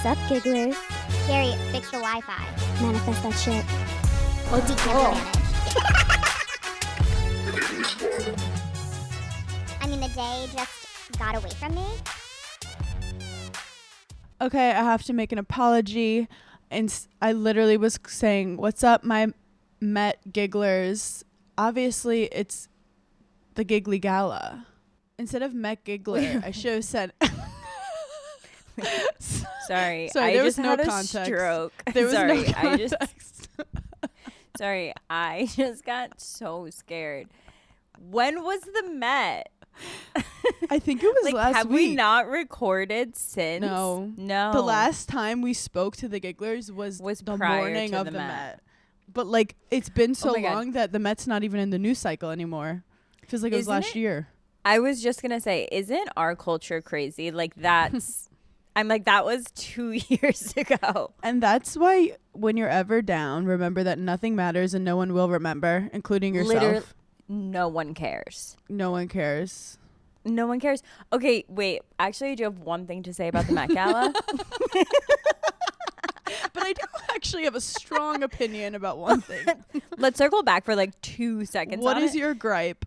Sup, gigglers? Gary, fix the Wi-Fi. Manifest that shit. OT can't manage. I mean, the day just got away from me. Okay, I have to make an apology. And I literally was saying, what's up, my Met Gigglers? Obviously, it's the Giggly Gala. Instead of Met Giggler, I should have said... Sorry, Sorry, I there just was no had a context. stroke. There was Sorry, no context. Sorry, I just got so scared. When was the Met? I think it was Like, last have week. we not recorded since? No. No. The last time we spoke to the Gigglers was the prior morning to of the the Met. Met. But, like, it's been so my God. long that the Met's not even in the news cycle anymore. Feels like it was Isn't last it? year. I was just going to say, isn't our culture crazy? Like, that's... I'm like, that was 2 years ago. And that's why when you're ever down, remember that nothing matters and no one will remember, including yourself. Literally, no one cares. No one cares. No one cares. Okay, wait. Actually, I do have one thing to say about the Met Gala. But I do actually have a strong opinion about one thing. Let's circle back for like 2 seconds. What on is it. your gripe?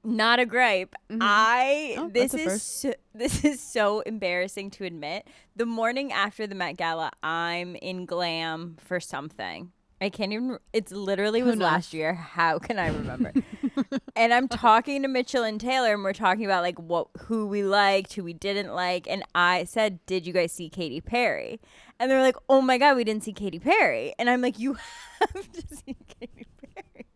Not a gripe. Oh, This that's a is first. this is so embarrassing to admit. The morning after the Met Gala, I'm in glam for something. I can't even. It's literally Who was knows? last year. How can I remember? And I'm talking to Mitchell and Taylor, and we're talking about like who we liked, who we didn't like. And I said, "Did you guys see Katy Perry?" And they're like, "Oh my God, we didn't see Katy Perry." And I'm like, "You have to see Katy Perry."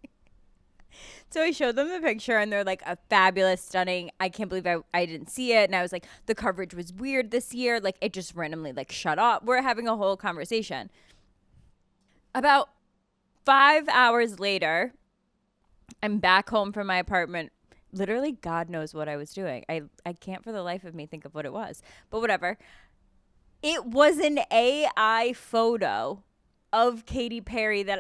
So I showed them the picture, and they're like, a fabulous, stunning. I can't believe I didn't see it. And I was like, the coverage was weird this year. Like, it just randomly, like, shut off. We're having a whole conversation. About 5 hours later, I'm back home from my apartment. Literally, God knows what I was doing. I can't for the life of me think of what it was. But whatever. It was an AI photo of Katy Perry that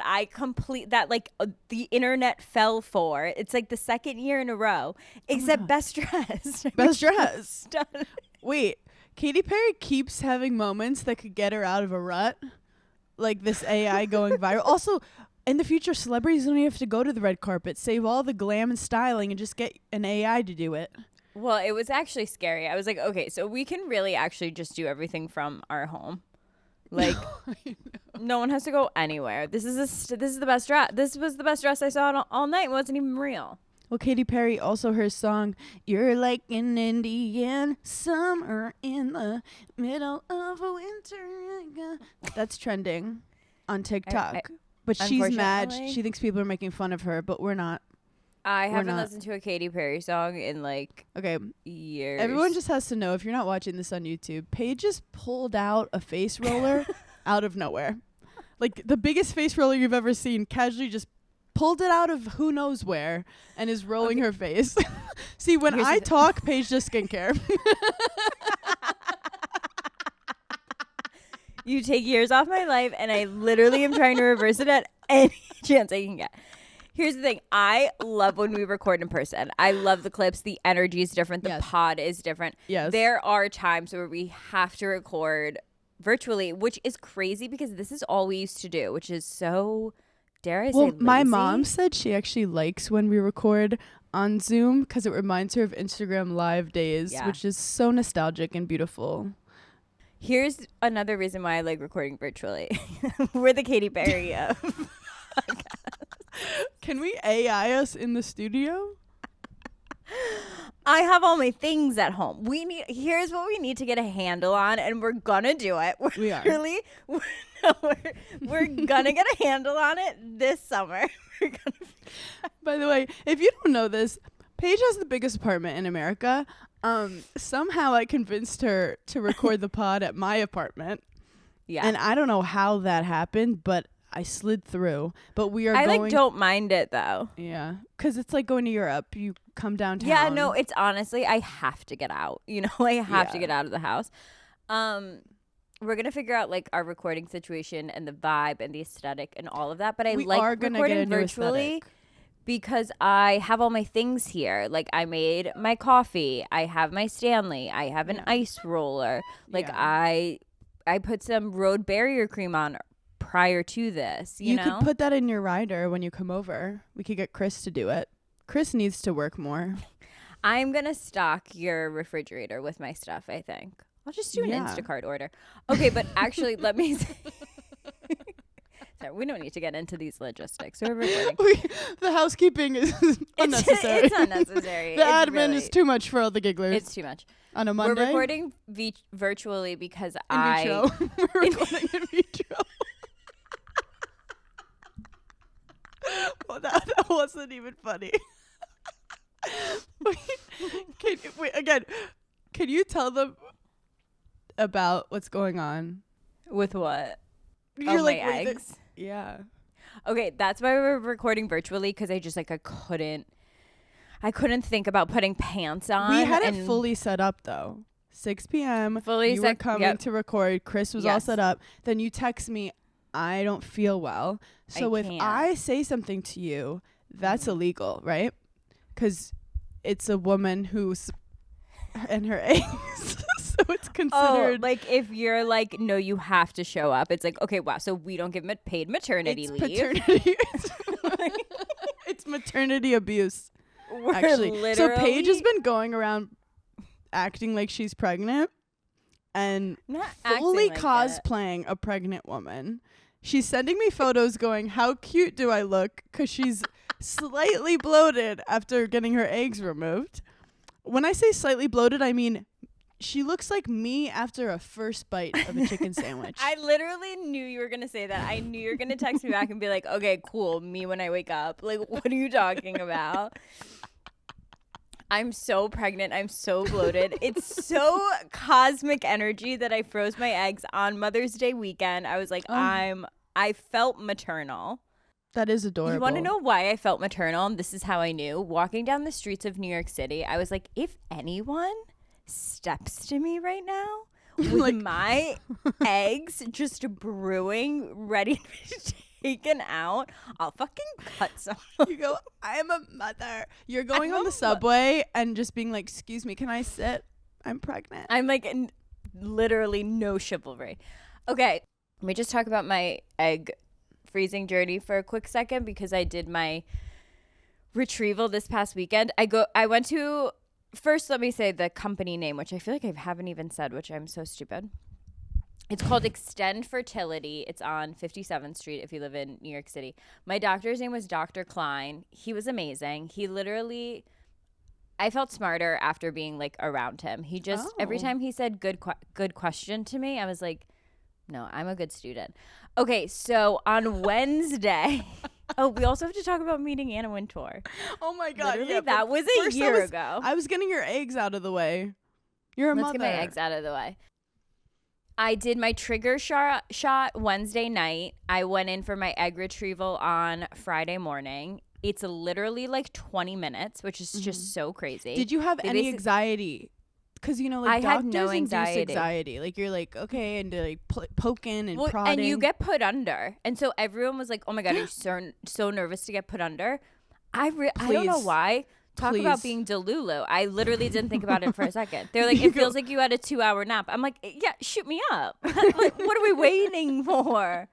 the internet fell for. It's like the second year in a row, except best dressed. Best dress. Done. Wait, Katy Perry keeps having moments that could get her out of a rut. Like this AI going viral. Also, in the future, celebrities don't even have to go to the red carpet. Save all the glam and styling and just get an AI to do it. Well, it was actually scary. I was like, okay, so we can really actually just do everything from our home. Like, no one has to go anywhere. This is the best dress. This was the best dress I saw all night. It wasn't even real. Well, Katy Perry, also her song, "You're like an Indian summer in the middle of a winter." That's trending on TikTok. But she's mad. Unfortunately- She thinks people are making fun of her, but we're not. I haven't not. listened to a Katy Perry song in like Okay. years. Everyone just has to know, if you're not watching this on YouTube, Paige just pulled out a face roller out of nowhere. Like the biggest face roller you've ever seen, casually just pulled it out of who knows where and is rolling her face. See, when I talk, Paige does skincare. You take years off my life, and I literally am trying to reverse it at any chance I can get. Here's the thing. I love when we record in person. I love the clips. The energy is different. The Yes. pod is different. Yes. There are times where we have to record virtually, which is crazy because this is all we used to do, which is so, dare I say, Well, my lazy. mom said she actually likes when we record on Zoom because it reminds her of Instagram live days, Yeah. which is so nostalgic and beautiful. Here's another reason why I like recording virtually. We're the Katy Perry of Can we AI us in the studio? I have all my things at home. Here's what we need to get a handle on, and we're gonna do it. We are. Really, we're gonna get a handle on it this summer. We're gonna. By the way, if you don't know this, Paige has the biggest apartment in America. Somehow I convinced her to record the pod at my apartment. Yeah, And I don't know how that happened, but I slid through. But we are I going... like don't mind it though. Yeah, because it's like going to Europe. You come downtown. Yeah, no, it's honestly I have to get out. You know, I have to Yeah. get out of the house. We're gonna figure out like our recording situation and the vibe and the aesthetic and all of that. But I We like are gonna recording get a new virtually. aesthetic. Because I have all my things here. Like I made my coffee. I have my Stanley. I have an ice roller. Like Yeah. I I put some road barrier cream on prior to this. You know? could put that in your rider when you come over. We could get Chris to do it. Chris needs to work more. I'm going to stock your refrigerator with my stuff, I think. I'll just do an Instacart order. Okay, but actually, let me say. Sorry, we don't need to get into these logistics. We're recording. The housekeeping is unnecessary. It's unnecessary. The admin is too much for all the gigglers. It's too much. On a Monday? We're recording virtually because in vitro. We're recording in vitro. Well, that wasn't even funny. Can you tell them about what's going on? With what? You're my eggs? Yeah. Okay, that's why we're recording virtually, because I just I couldn't think about putting pants on. We had it fully set up though. 6 p.m. Fully you were coming to record. Chris was all set up. Then you text me, I don't feel well. So if I say something to you, that's illegal, right? Because it's a woman who's and her eggs. So it's considered. Oh, like if you're like, no, you have to show up. It's like, okay, wow. So we don't give paid maternity leave. Paternity. It's maternity abuse. Actually, so Paige has been going around acting like she's pregnant and fully cosplaying a pregnant woman. She's sending me photos going, how cute do I look? Because she's slightly bloated after getting her eggs removed. When I say slightly bloated, I mean she looks like me after a first bite of a chicken sandwich. I literally knew you were going to say that. I knew you were going to text me back and be like, okay, cool, me when I wake up. Like, what are you talking about? I'm so pregnant. I'm so bloated. It's so cosmic energy that I froze my eggs on Mother's Day weekend. I was like, I felt maternal. That is adorable. You want to know why I felt maternal? And this is how I knew. Walking down the streets of New York City, I was like, if anyone steps to me right now with my eggs just brewing, ready to be taken out, I'll fucking cut someone. You go, I'm a mother. You're going on the subway and just being like, excuse me, can I sit? I'm pregnant. I'm like, literally no chivalry. Okay, let me just talk about my egg freezing journey for a quick second, because I did my retrieval this past weekend. I went to, first let me say the company name, which I feel like I haven't even said, which I'm so stupid. It's called Extend Fertility. It's on 57th Street if you live in New York City. My doctor's name was Dr. Klein. He was amazing. He literally, I felt smarter after being like around him. He just, every time he said good question to me, I was like, no, I'm a good student. Okay, so on Wednesday, we also have to talk about meeting Anna Wintour. Oh my God. Literally, yeah, that was a year ago. I was getting your eggs out of the way. You're a mother. Let's get my eggs out of the way. I did my trigger shot Wednesday night. I went in for my egg retrieval on Friday morning. It's literally like 20 minutes, which is just so crazy. Did you have any anxiety? Because, you know, like, I doctors had no induce anxiety. Like, you're like, okay, and they're like poking and prodding. And you get put under. And so everyone was like, oh my God, are you so nervous to get put under? I don't know why. Talk about being Delulu. I literally didn't think about it for a second. They're like, it feels like you had a 2-hour nap. I'm like, yeah, shoot me up. Like, what are we waiting for?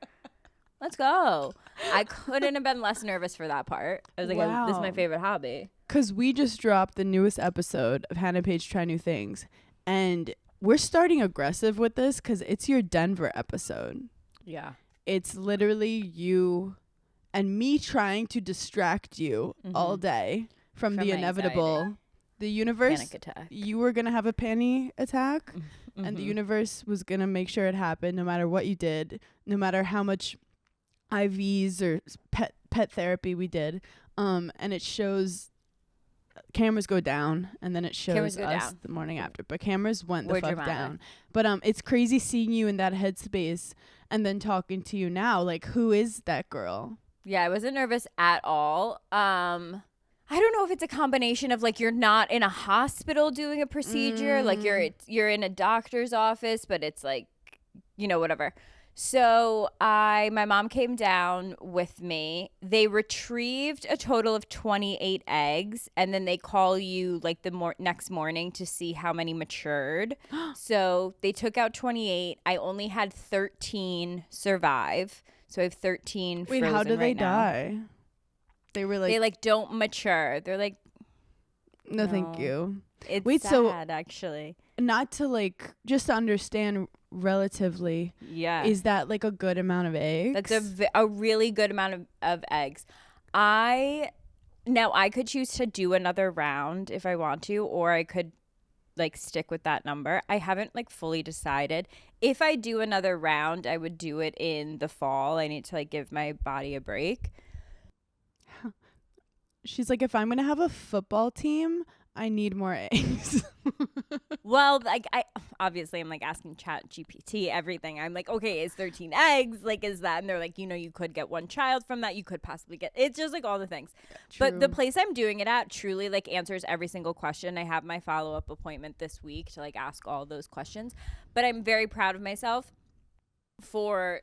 Let's go. I couldn't have been less nervous for that part. I was like, this is my favorite hobby. Because we just dropped the newest episode of Hannah Paige Try New Things. And we're starting aggressive with this because it's your Denver episode. Yeah. It's literally you and me trying to distract you all day from the inevitable. Anxiety. The universe, panic attack. You were going to have a panic attack, and the universe was going to make sure it happened no matter what you did, no matter how much IVs or pet therapy we did. And it shows cameras go down, and then it shows us the morning after. But cameras went the fuck down. But it's crazy seeing you in that headspace and then talking to you now. Like, who is that girl? Yeah, I wasn't nervous at all. I don't know if it's a combination of like you're not in a hospital doing a procedure, like you're in a doctor's office, but it's like, you know, whatever. So my mom came down with me. They retrieved a total of 28 eggs, and then they call you like the next morning to see how many matured. So they took out 28. I only had 13 survive. So I have 13 Wait, frozen how do they right now. die? They were like, They like don't mature. They're like, no, thank no. you. It's Wait, sad, so- actually. Not to like, just to understand relatively, Yeah. is that like a good amount of eggs? That's a really good amount of eggs. I could choose to do another round if I want to, or I could like stick with that number. I haven't like fully decided. If I do another round, I would do it in the fall. I need to like give my body a break. She's like, if I'm going to have a football team, I need more eggs. Well, like I'm like asking Chat GPT everything. I'm like, okay, is 13 eggs? Like, is that? And they're like, you could get one child from that. You could possibly get. It's just like all the things. But the place I'm doing it at truly like answers every single question. I have my follow-up appointment this week to like ask all those questions. But I'm very proud of myself for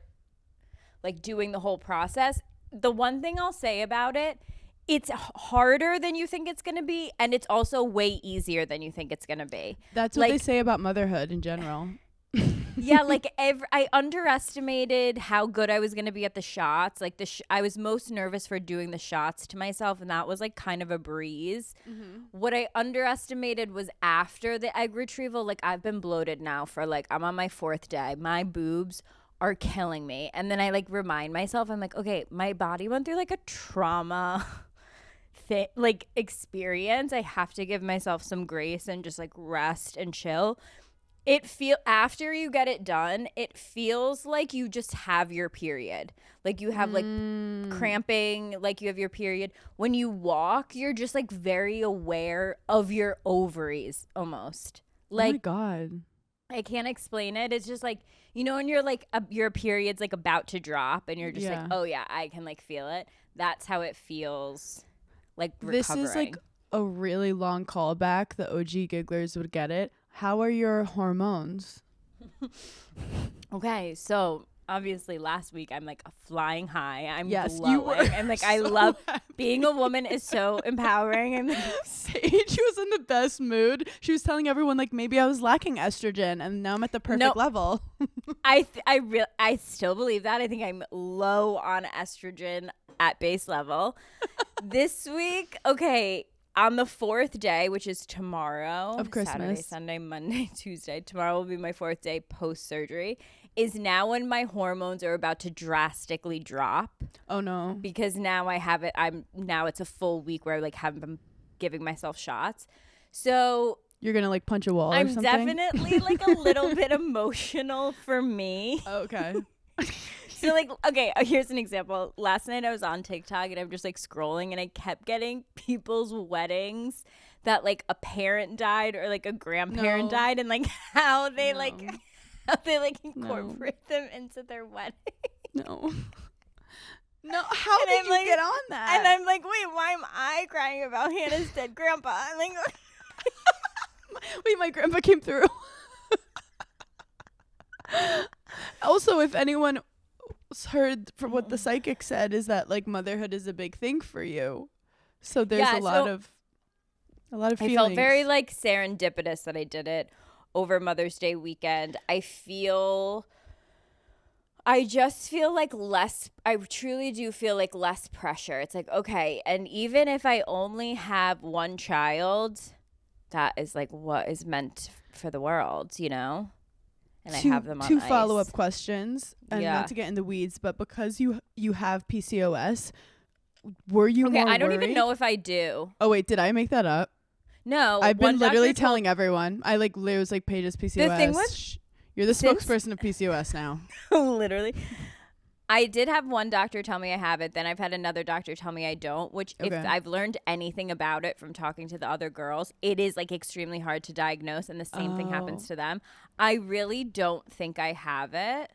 like doing the whole process. The one thing I'll say about it, it's harder than you think it's going to be, and it's also way easier than you think it's going to be. That's what they say about motherhood in general. Yeah, like I underestimated how good I was going to be at the shots. Like I was most nervous for doing the shots to myself, and that was like kind of a breeze. Mm-hmm. What I underestimated was after the egg retrieval, like I've been bloated now for like, I'm on my 4th day. My boobs are killing me. And then I like remind myself, I'm like, okay, my body went through like a trauma like experience. I have to give myself some grace and just like rest and chill. After you get it done, it feels like you just have your period. Like you have like cramping, like you have your period. When you walk, you're just like very aware of your ovaries almost. Like, oh my God. I can't explain it. It's just like, when you're like your period's like about to drop and you're just like, oh yeah, I can like feel it. That's how it feels. Like recovering. This is like a really long callback. The OG gigglers would get it. How are your hormones? Okay, so obviously last week I'm like flying high. I'm yes, glowing. You were and like I love being a woman is so empowering. And Paige was in the best mood. She was telling everyone like maybe I was lacking estrogen and now I'm at the perfect level. I still believe that. I think I'm low on estrogen at base level. This week, okay, on the 4th day, which is tomorrow of Christmas, Saturday, Sunday, Monday, Tuesday, tomorrow will be my 4th day post-surgery, is now when my hormones are about to drastically drop. Oh no. Because now I have it, now it's a full week where I like haven't been giving myself shots. So you're gonna like punch a wall or something? I'm definitely like a little bit emotional for me. Okay. So like, okay, here's an example. Last night I was on TikTok and I'm just like scrolling and I kept getting people's weddings that like a parent died or like a grandparent died and like how they incorporate them into their wedding. No, how did you get on that? And I'm like, wait, why am I crying about Hannah's dead grandpa? I'm like, wait, my grandpa came through. Also, if anyone heard from what the psychic said, is that like motherhood is a big thing for you, so there's a lot of feelings. I felt very like serendipitous that I did it over Mother's Day weekend. I just feel like I truly do feel like less pressure. It's like, okay, and even if I only have one child, that is like what is meant for the world, And I have them on two ice. follow-up questions, and Yeah. not to get in the weeds, but because you have PCOS, were you more I don't worried? even know if I do. Oh wait, did I make that up? No, I've been one doctor literally told- telling everyone. I like Lou was like Paige's PCOS. The thing with- You're the since- spokesperson of PCOS now. Literally. I did have one doctor tell me I have it. Then I've had another doctor tell me I don't, which if Okay. I've learned anything about it from talking to the other girls, it is like extremely hard to diagnose, and the same thing happens to them. I really don't think I have it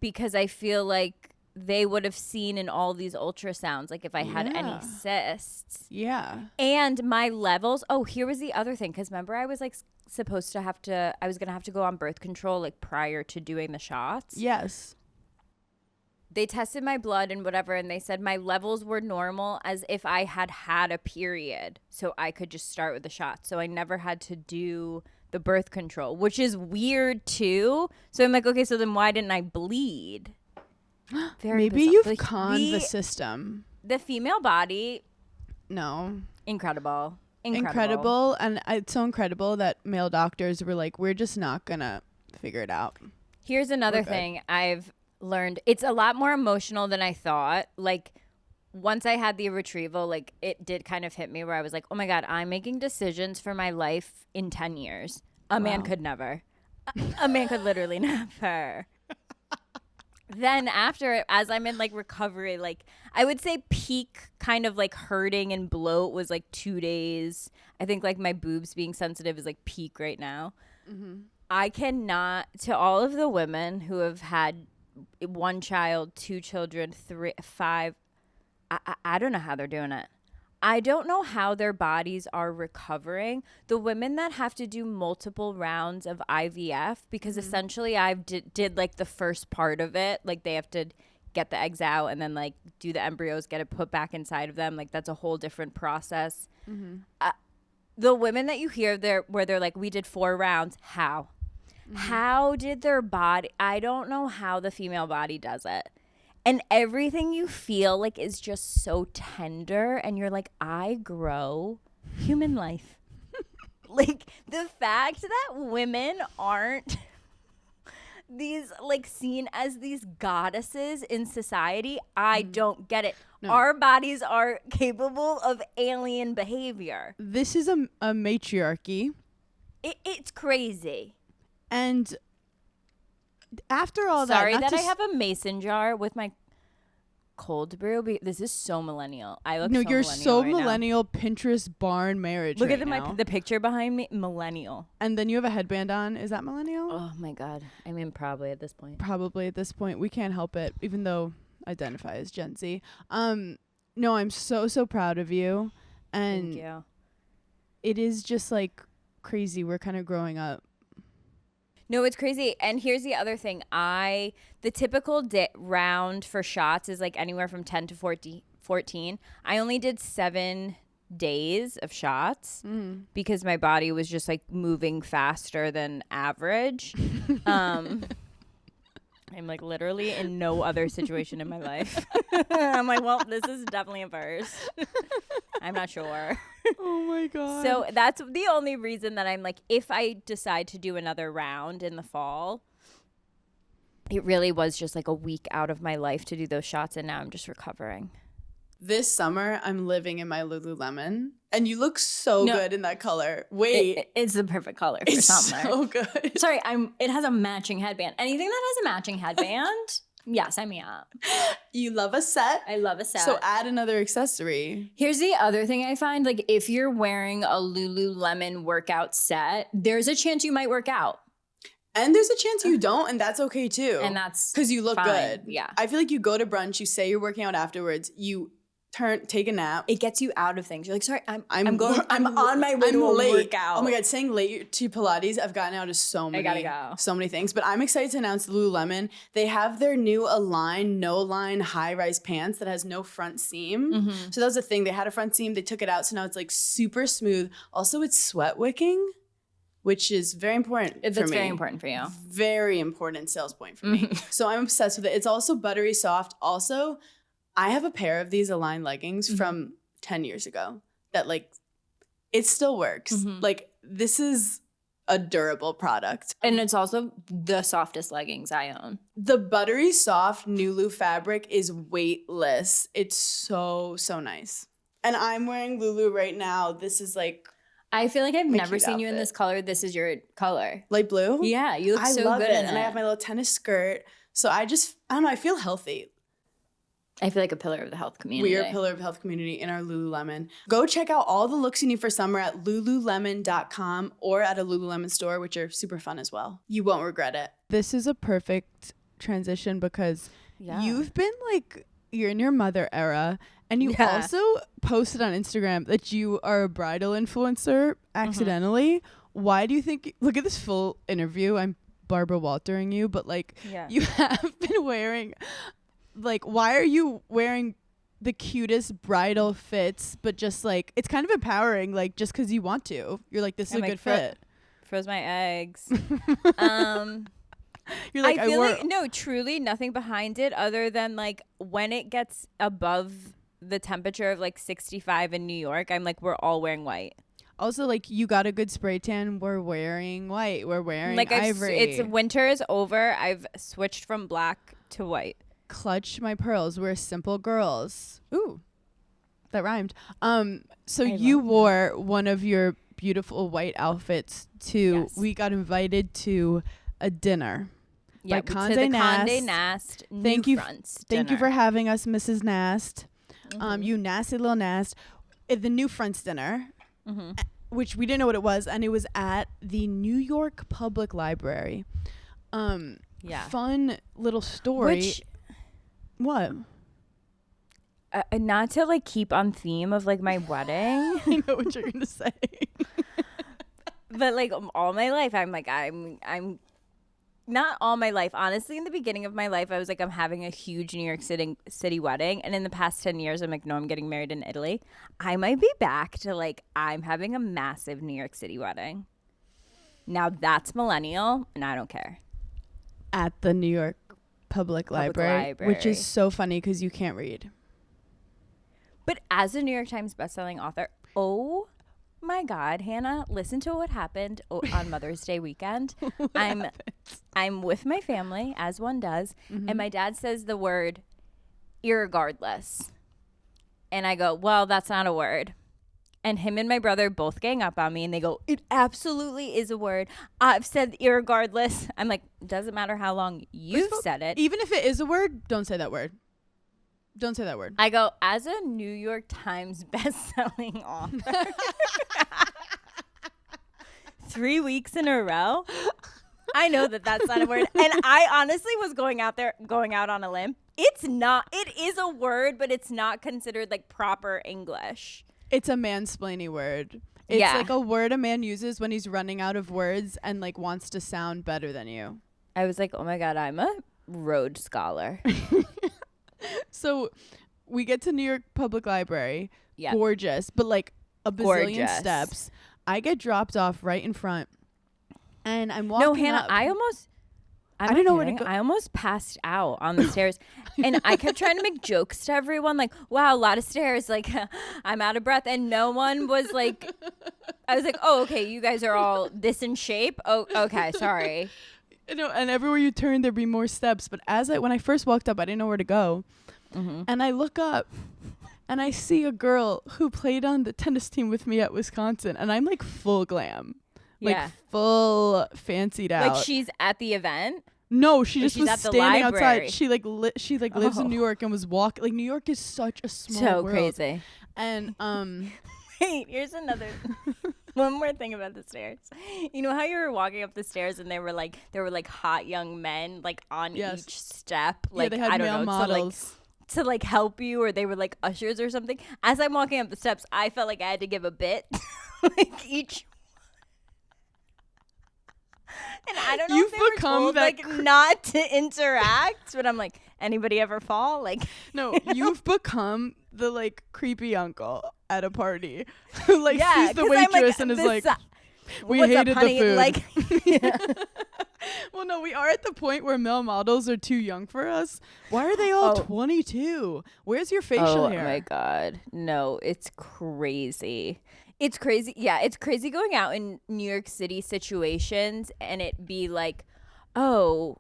because I feel like they would have seen in all these ultrasounds, like if I had any cysts. Yeah. And my levels, here was the other thing, because remember I was like supposed to I was going to have to go on birth control like prior to doing the shots. Yes. They tested my blood and whatever, and they said my levels were normal as if I had had a period. So I could just start with the shot. So I never had to do the birth control, which is weird too. So I'm like, okay, so then why didn't I bleed? Maybe bizarre. you've conned the system. The female body, No. incredible. And it's so incredible that male doctors were like, we're just not gonna figure it out. Here's another thing I've learned. It's a lot more emotional than I thought. Like, once I had the retrieval, like, it did kind of hit me where I was like, oh my God, I'm making decisions for my life in 10 years. A man could never. A man could literally never. Then after, as I'm in like recovery, like I would say peak kind of like hurting and bloat was like 2 days. I think like my boobs being sensitive is like peak right now. Mm-hmm. I cannot, to all of the women who have had 1 child, 2 children, 3, 5, I don't know how they're doing it. I don't know how their bodies are recovering. The women that have to do multiple rounds of IVF, because essentially I did like the first part of it. Like they have to get the eggs out and then like do the embryos, get it put back inside of them. Like that's a whole different process. Mm-hmm. The women that you hear there where they're like, we did 4 rounds. How? Mm-hmm. How did their body? I don't know how the female body does it. And everything you feel like is just so tender. And you're like, I grow human life. Like the fact that women aren't these like seen as these goddesses in society, I don't get it. No. Our bodies are capable of alien behavior. This is a matriarchy. It's crazy. And after all Sorry that I have a mason jar with my cold brew. This is so millennial. I look no, so you're millennial so right millennial now. Pinterest barn marriage. Look right at now. the picture behind me. Millennial. And then you have a headband on. Is that millennial? Oh my God. I mean, probably at this point. Probably at this point. We can't help it, even though I identify as Gen Z. No, I'm so proud of you. And thank you. It is just like crazy. We're kind of growing up. No, it's crazy. And here's the other thing. The typical round for shots is like anywhere from 10 to 14. I only did 7 days of shots because my body was just like moving faster than average. I'm like literally in no other situation in my life. I'm like, well, this is definitely a first. I'm not sure. Oh my God. So that's the only reason that I'm like, if I decide to do another round in the fall, it really was just like a week out of my life to do those shots. And now I'm just recovering. This summer, I'm living in my Lululemon. And you look so good in that color. Wait. It's the perfect color for summer. It's so good. Sorry, it has a matching headband. Anything that has a matching headband, yeah, sign me up. You love a set? I love a set. So add another accessory. Here's the other thing I find. Like, if you're wearing a Lululemon workout set, there's a chance you might work out. And there's a chance you don't, and that's okay too. And that's because you look fine. good. Yeah. I feel like you go to brunch, you say you're working out afterwards, you take a nap. It gets you out of things. You're like, sorry, I'm on my way to a workout. Oh my God, saying late to Pilates, I've gotten out of so many things. But I'm excited to announce Lululemon. They have their new Align, no line, high-rise pants that has no front seam. Mm-hmm. So that was the thing. They had a front seam, they took it out, so now it's like super smooth. Also, it's sweat wicking, which is very important for me. That's very important for you. Very important sales point for me. So I'm obsessed with it. It's also buttery soft. Also, I have a pair of these Align leggings from 10 years ago that like, it still works. Like this is a durable product. And it's also the softest leggings I own. The buttery soft Nulu fabric is weightless. It's so nice. And I'm wearing Lulu right now. This is like, I feel like I've never seen you in this color. This is your color. Light blue? Yeah, you look so love good it. in it. And I have my little tennis skirt. So I don't know, I feel healthy. I feel like a pillar of the health community. We are a pillar of the health community in our Lululemon. Go check out all the looks you need for summer at lululemon.com or at a Lululemon store, which are super fun as well. You won't regret it. This is a perfect transition because you've been like, you're in your mother era, and you also posted on Instagram that you are a bridal influencer accidentally. why do you think, look at this full interview, I'm Barbara Waltering you, but like Yeah. you have been wearing, like, why are you wearing the cutest bridal fits, but just like, it's kind of empowering, like just because you want to. You're like, this is I'm a like, good fit. Froze my eggs. You're like, I feel wore, like no, truly nothing behind it other than like when it gets above the temperature of like 65 in New York, I'm like, we're all wearing white. also like you got a good spray tan. We're wearing white. We're wearing Like ivory. it's winter is over. I've switched from black to white. Clutch my pearls. We're simple girls. Ooh, that rhymed. So I you love wore one of your beautiful white outfits to. Yes. We got invited to a dinner. Yeah, By to Condé the Nast. Condé Nast. Thank New you. Fronts Thank you dinner. for having us, Mrs. Nast. Mhm. You nasty little Nast. At the New Fronts dinner, Mhm. which we didn't know what it was, and it was at the New York Public Library. Yeah. Fun little story. Which What? not to like keep on theme of like my wedding, I know what you're gonna say. but like all my life I'm not all my life. Honestly, in the beginning of my life, I was like, I'm having a huge New York City wedding. And in the past 10 years, I'm like, no, I'm getting married in Italy. I might be back to like, I'm having a massive New York City wedding. Now that's millennial, and I don't care. At the New York Public Library, which is so funny because you can't read. But as a New York Times bestselling author, oh my God, Hannah, listen to what happened on Mother's Day weekend. I'm with my family, as one does, and my dad says the word irregardless. And I go, well, that's not a word. And him and my brother both gang up on me, and they go, it absolutely is a word. I've said irregardless. I'm like, doesn't matter how long you've said it. Even if it is a word, don't say that word. Don't say that word. I go, as a New York Times bestselling author, 3 weeks in a row, I know that that's not a word. And I honestly was going out on a limb. It's not. It is a word, but it's not considered like proper English. It's a mansplaining word. It's Yeah. like a word a man uses when he's running out of words and like wants to sound better than you. I was like, oh my God, I'm a Rhodes Scholar. So we get to New York Public Library. Yeah. Gorgeous, but like a bazillion Gorgeous. steps. I get dropped off right in front. And I'm walking No, Hannah, up. I didn't know where to go. I almost passed out on the stairs. And I kept trying to make jokes to everyone. Like, wow, a lot of stairs. Like, I'm out of breath. And no one was like, I was like, oh, okay, you guys are all this in shape. Oh, okay, sorry. You know, and everywhere you turn, there'd be more steps. But when I first walked up, I didn't know where to go. Mm-hmm. And I look up and I see a girl who played on the tennis team with me at Wisconsin. And I'm like full glam. Like Yeah. full fancied out. Like she's at the event. No, she Or just she's was at the standing library. outside. She like lives in Oh. New York and was walking. Like New York is such a small So world. crazy. And Wait, here's another one more thing about the stairs. You know how you were walking up the stairs and there were like hot young men like on Yes. each step, like they had I don't male know, models. to like help you, or they were like ushers or something. As I'm walking up the steps, I felt like I had to give a bit, like each. And I don't know You've if they were become told that like not to interact, but I'm like, anybody ever fall? Like, No, you've become the like creepy uncle at a party who like yeah, sees the 'cause I'm waitress and is this like, we what's hated up, honey? the food. Like, yeah. Well, no, we are at the point where male models are too young for us. Why are they all Oh. 22? Where's your facial hair? Oh my God. No, it's crazy. It's crazy. Yeah, it's crazy going out in New York City situations and it be like, oh,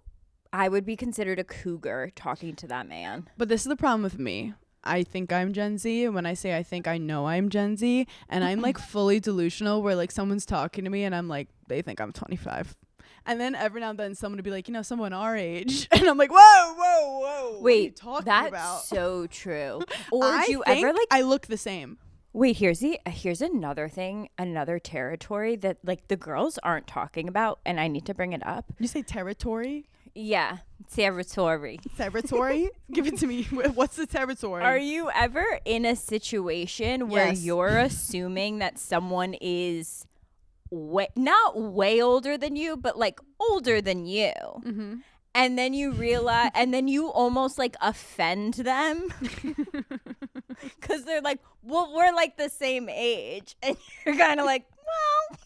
I would be considered a cougar talking to that man. But this is the problem with me. I think I'm Gen Z. And when I say I think, I know I'm Gen Z. And I'm like fully delusional where like someone's talking to me and I'm like, they think I'm 25. And then every now and then someone would be like, you know, someone our age. And I'm like, whoa, whoa, whoa. What are you Wait, talking that's about? so true. Or I do you think ever like, I look the same. wait, here's another thing, another territory that like the girls aren't talking about, and I need to bring it up. You say territory? Yeah, territory. Territory? Give it to me. What's the territory? Are you ever in a situation where Yes. you're assuming that someone is not way older than you, but like older than you. Mm-hmm. And then you realize, and then you almost like offend them because they're like, well, we're like the same age. And you're kind of like, well.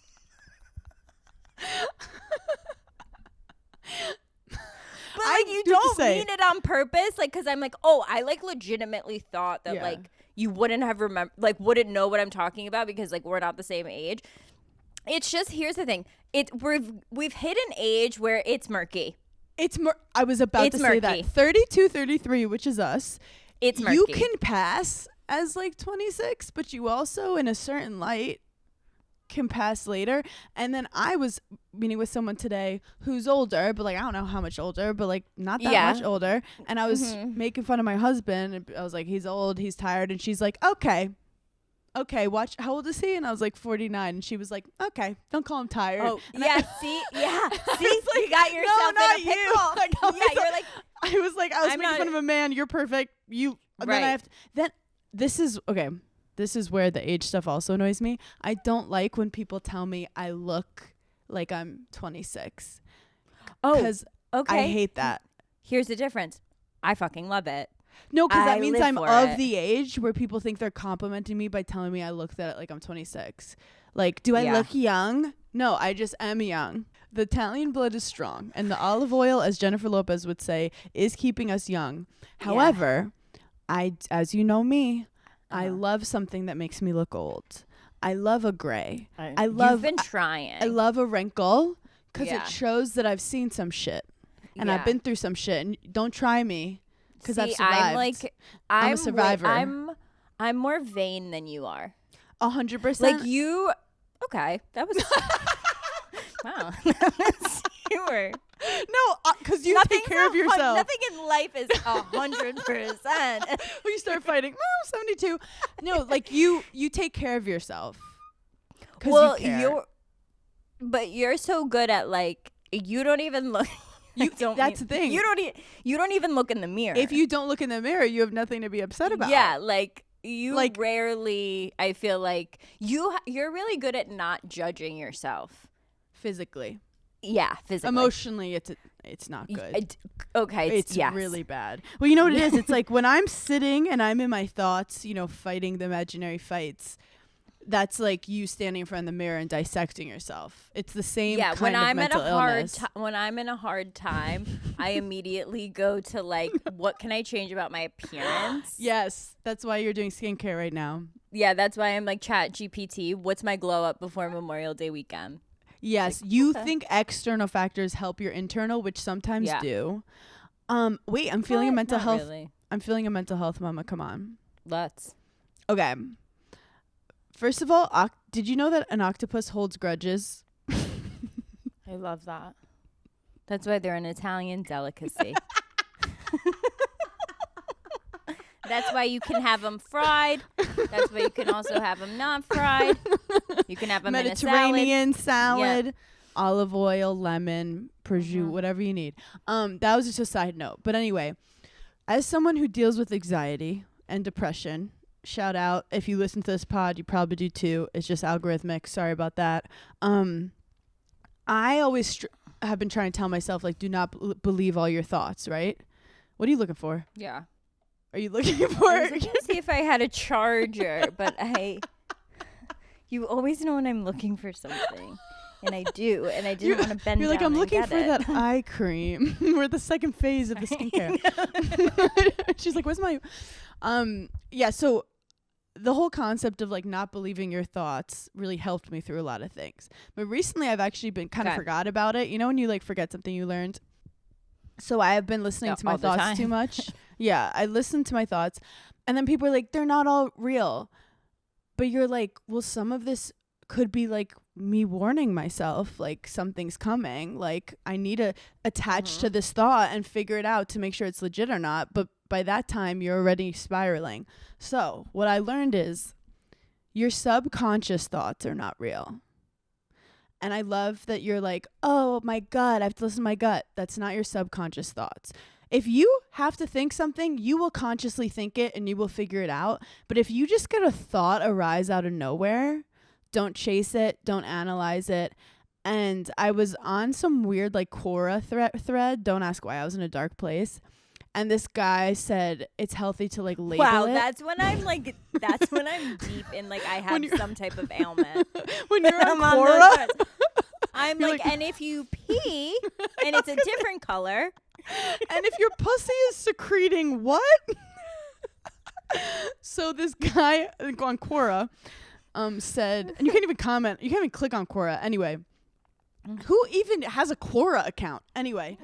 But like, you don't mean it on purpose. Like, because I'm like, oh, I like legitimately thought that like you wouldn't have wouldn't know what I'm talking about because like we're not the same age. It's just, here's the thing. We've hit an age where it's murky. I was about to say that 32, 33, which is us. It's murky. You can pass as like 26, but you also, in a certain light, can pass later. And then I was meeting with someone today who's older, but like I don't know how much older, but like not that much older. And I was making fun of my husband. And I was like, he's old, he's tired. And she's like, okay, watch. How old is he? And I was like 49. And she was like, okay, don't call him tired. Oh, and see, like, you got yourself in a pickle. You're like, I was making fun of a man. You're perfect. Right. Then this is where the age stuff also annoys me. I don't like when people tell me I look like I'm 26. Oh, because I hate that. Here's the difference. I fucking love it. No, because that means I'm of the age where people think they're complimenting me by telling me I look like I'm 26. Like, do I look young? No, I just am young. The Italian blood is strong, and the olive oil, as Jennifer Lopez would say, is keeping us young. However, as you know me, I love something that makes me look old. I love a gray. You've been trying. I love a wrinkle because it shows that I've seen some shit and I've been through some shit. And don't try me because I've survived. I'm a survivor. I'm more vain than you are. 100%. Like you. Okay, that was. Wow. You were. No, because you take care of yourself. Nothing in life is 100%. Well, you start fighting. 72. No, like you take care of yourself. Well, you're so good at like you don't even look. That's the thing. You don't even look in the mirror. If you don't look in the mirror, you have nothing to be upset about. Yeah, like you rarely. I feel like you're really good at not judging yourself physically. Yeah, physically. Emotionally, it's not good. It's really bad. Well, you know what it is? It's like when I'm sitting and I'm in my thoughts, fighting the imaginary fights. That's like you standing in front of the mirror and dissecting yourself. It's the same kind of mental illness. When I'm in a hard time, I immediately go to like, what can I change about my appearance? Yes, that's why you're doing skincare right now. Yeah, that's why I'm like Chat GPT. What's my glow up before Memorial Day weekend? Yes, like, you think external factors help your internal, which sometimes do. Wait, I'm feeling a mental health. Really. I'm feeling a mental health, mama. Come on. Let's. Okay. First of all, did you know that an octopus holds grudges? I love that. That's why they're an Italian delicacy. That's why you can have them fried. That's why you can also have them not fried. You can have them Mediterranean in a salad, olive oil, lemon, prosciutto, whatever you need. That was just a side note. But anyway, as someone who deals with anxiety and depression, shout out, if you listen to this pod, you probably do too. It's just algorithmic. Sorry about that. I always have been trying to tell myself, like, do not believe all your thoughts, right? What are you looking for? Yeah. Are you looking for? I was looking to see if I had a charger, but you always know when I'm looking for something. And I do, and I didn't want to bend down. You're like, I'm looking for that eye cream. We're the second phase of the skincare. She's like, where's my... Yeah, so the whole concept of like not believing your thoughts really helped me through a lot of things. But recently I've actually been kind of forgot about it. You know when you like forget something you learned? So I have been listening to my thoughts too much. Yeah, I listen to my thoughts. And then people are like, they're not all real. But you're like, well, some of this could be like me warning myself, like something's coming. Like I need to attach to this thought and figure it out to make sure it's legit or not. But by that time, you're already spiraling. So what I learned is your subconscious thoughts are not real. And I love that you're like, oh my God, I have to listen to my gut. That's not your subconscious thoughts. If you have to think something, you will consciously think it and you will figure it out. But if you just get a thought arise out of nowhere, don't chase it, don't analyze it. And I was on some weird like Quora thread. Don't ask why. I was in a dark place. And this guy said it's healthy to like label Wow, it. that's when I'm deep in like I have some type of ailment. When you're on I'm Quora, those threads. I'm You're like, like- and if you pee and it's a different color, and if your pussy is secreting what? So this guy on Quora said, and you can't even comment, you can't even click on Quora. Anyway, who even has a Quora account? Anyway,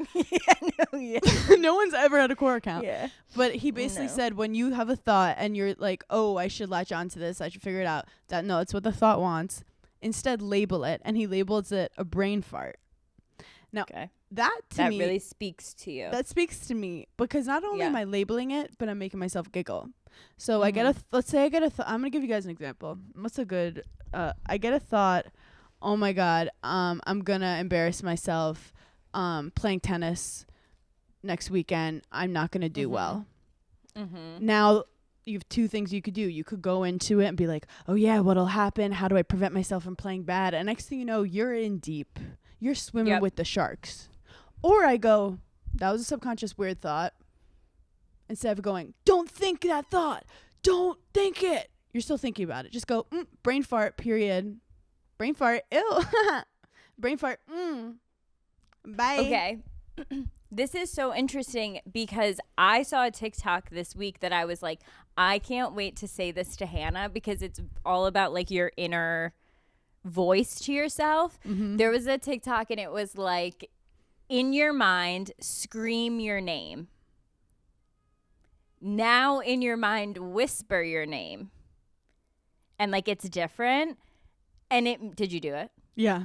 no one's ever had a Quora account. Yeah. But he basically said when you have a thought and you're like, oh, I should latch onto this, I should figure it out. That no, it's what the thought wants. Instead, label it, and he labels it a brain fart. Now, that to me really speaks to you. that speaks to me because not only am I labeling it, but I'm making myself giggle. So I get a let's say I get a I'm gonna give you guys an example. What's a good I get a thought, oh my god, I'm gonna embarrass myself playing tennis next weekend. I'm not gonna do well. Now you have two things you could do. You could go into it and be like, oh yeah, what'll happen? How do I prevent myself from playing bad? And next thing you know, you're in deep. You're swimming with the sharks. Or I go, that was a subconscious weird thought. Instead of going, don't think that thought. Don't think it. You're still thinking about it. Just go, brain fart, period. Brain fart, ew. Brain fart, bye. Okay. This is so interesting because I saw a TikTok this week that I was like, I can't wait to say this to Hannah because it's all about like your inner voice to yourself. There was a TikTok and it was like, in your mind, scream your name. Now in your mind, whisper your name. And like it's different. And did you do it? Yeah.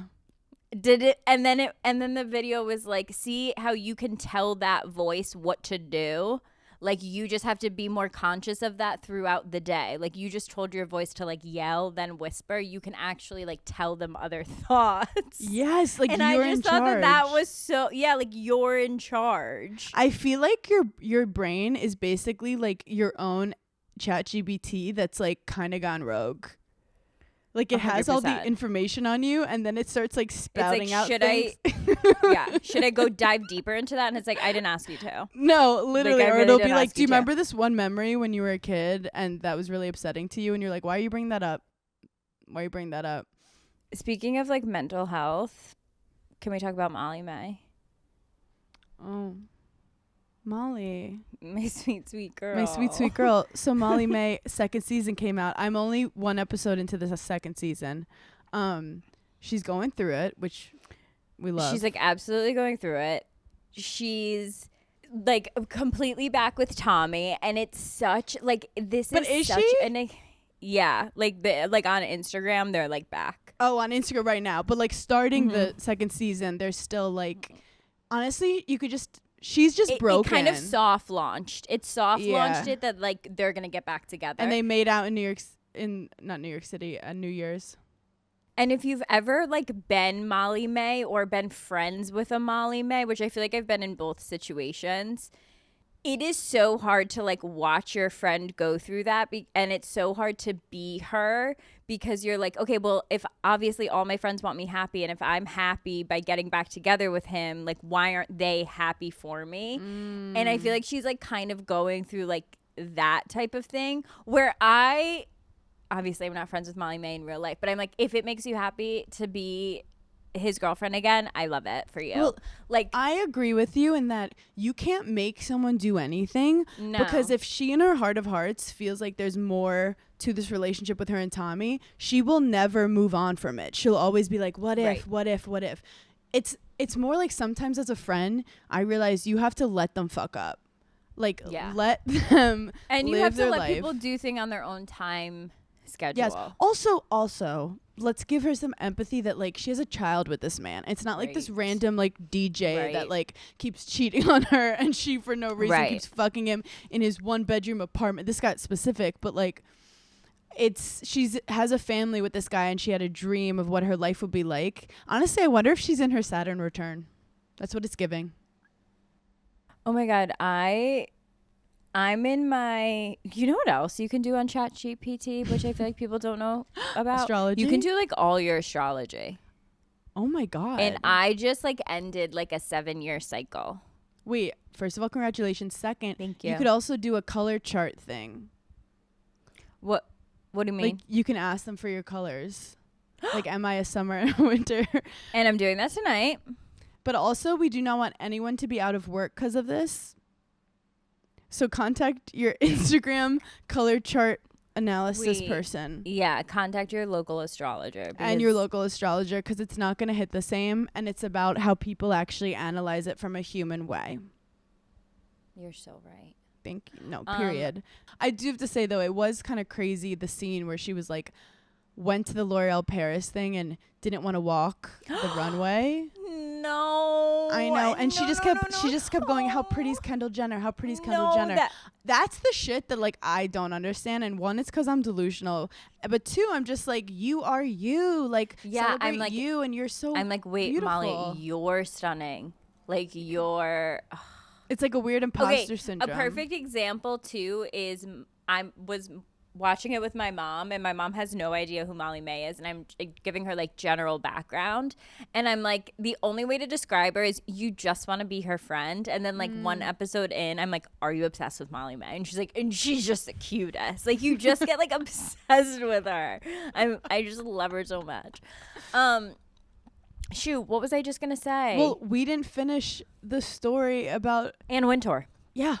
Did it and then the video was like, see how you can tell that voice what to do? Like you just have to be more conscious of that throughout the day. Like you just told your voice to like yell, then whisper. You can actually like tell them other thoughts. Yes, like and you're I just in thought charge. that was so like you're in charge. I feel like your brain is basically like your own ChatGPT that's like kind of gone rogue. Like it has all the 100%. information on you, and then it starts like spouting out should things. should I go dive deeper into that? And it's like, I didn't ask you to. No, literally. I Or really it'll be didn't like, ask do you you to. remember this one memory when you were a kid and that was really upsetting to you? And you're like, why are you bringing that up? Why are you bringing that up? Speaking of like mental health, can we talk about Molly-Mae? Oh, Molly. My sweet, sweet girl. My sweet, sweet girl. So Molly-Mae second season came out. I'm only one episode into the second season. She's going through it, which we love. She's like absolutely going through it. She's like completely back with Tommy, and it's such like this But is such she? Yeah, like like on Instagram they're like back. Oh, on Instagram right now. But like starting the second season, there's still like, honestly, you could just, she's just broken. It kind of soft launched. It soft launched Yeah. it that like they're gonna get back together. And they made out in not New York City, New Year's. And if you've ever like been Molly-Mae or been friends with a Molly-Mae, which I feel like I've been in both situations, it is so hard to like watch your friend go through that. And it's so hard to be her because you're like, okay, well, if obviously all my friends want me happy and if I'm happy by getting back together with him, like why aren't they happy for me? And I feel like she's like kind of going through like that type of thing where obviously I'm not friends with Molly-Mae in real life, but I'm like, if it makes you happy to be his girlfriend again, I love it for you. Well, like I agree with you in that you can't make someone do anything. No. Because if she in her heart of hearts feels like there's more to this relationship with her and Tommy, she will never move on from it. She'll always be like, what if, Right. what if, what if? It's more like sometimes as a friend, I realize you have to let them fuck up. Like let them and you live have to their let life. people do things on their own time schedule. Yes. Also, let's give her some empathy that like she has a child with this man. It's not like this Right. random like DJ Right. that like keeps cheating on her and she for no reason Right. keeps fucking him in his 1-bedroom apartment. This got specific, but like she's has a family with this guy and she had a dream of what her life would be like. Honestly, I wonder if she's in her Saturn return. That's what it's giving. Oh my God, I I'm in my, you know what else you can do on ChatGPT, which I feel like people don't know about? Astrology? You can do like all your astrology. Oh my God. And I just like ended like a 7-year cycle. Wait, first of all, congratulations. Second, Thank you. You could also do a color chart thing. What do you mean? Like you can ask them for your colors. Like, am I a summer and a winter? And I'm doing that tonight. But also, we do not want anyone to be out of work because of this. So contact your Instagram color chart analysis person. Yeah, contact your local astrologer. And your local astrologer, because it's not going to hit the same. And it's about how people actually analyze it from a human way. You're so right. Thank you. No, period. I do have to say, though, it was kind of crazy, the scene where she was like, went to the L'Oreal Paris thing and didn't want to walk the runway. No. I know. And she just kept going, how pretty's Kendall Jenner? How pretty's Kendall Jenner? That's the shit that like I don't understand. And one, it's because I'm delusional. But two, I'm just like, you are you. Like, yeah, celebrate I'm like you, and you're so I'm like, wait, beautiful. Molly, you're stunning. Like you're It's like a weird imposter syndrome. A perfect example too is I was watching it with my mom, and my mom has no idea who Molly-Mae is, and I'm giving her like general background, and I'm like, the only way to describe her is you just want to be her friend. And then like one episode in, I'm like, are you obsessed with Molly-Mae? And she's like, and she's just the cutest. Like you just get like obsessed with her. I just love her so much. Shoot, what was I just gonna say? Well, we didn't finish the story about Anne Wintour. Yeah.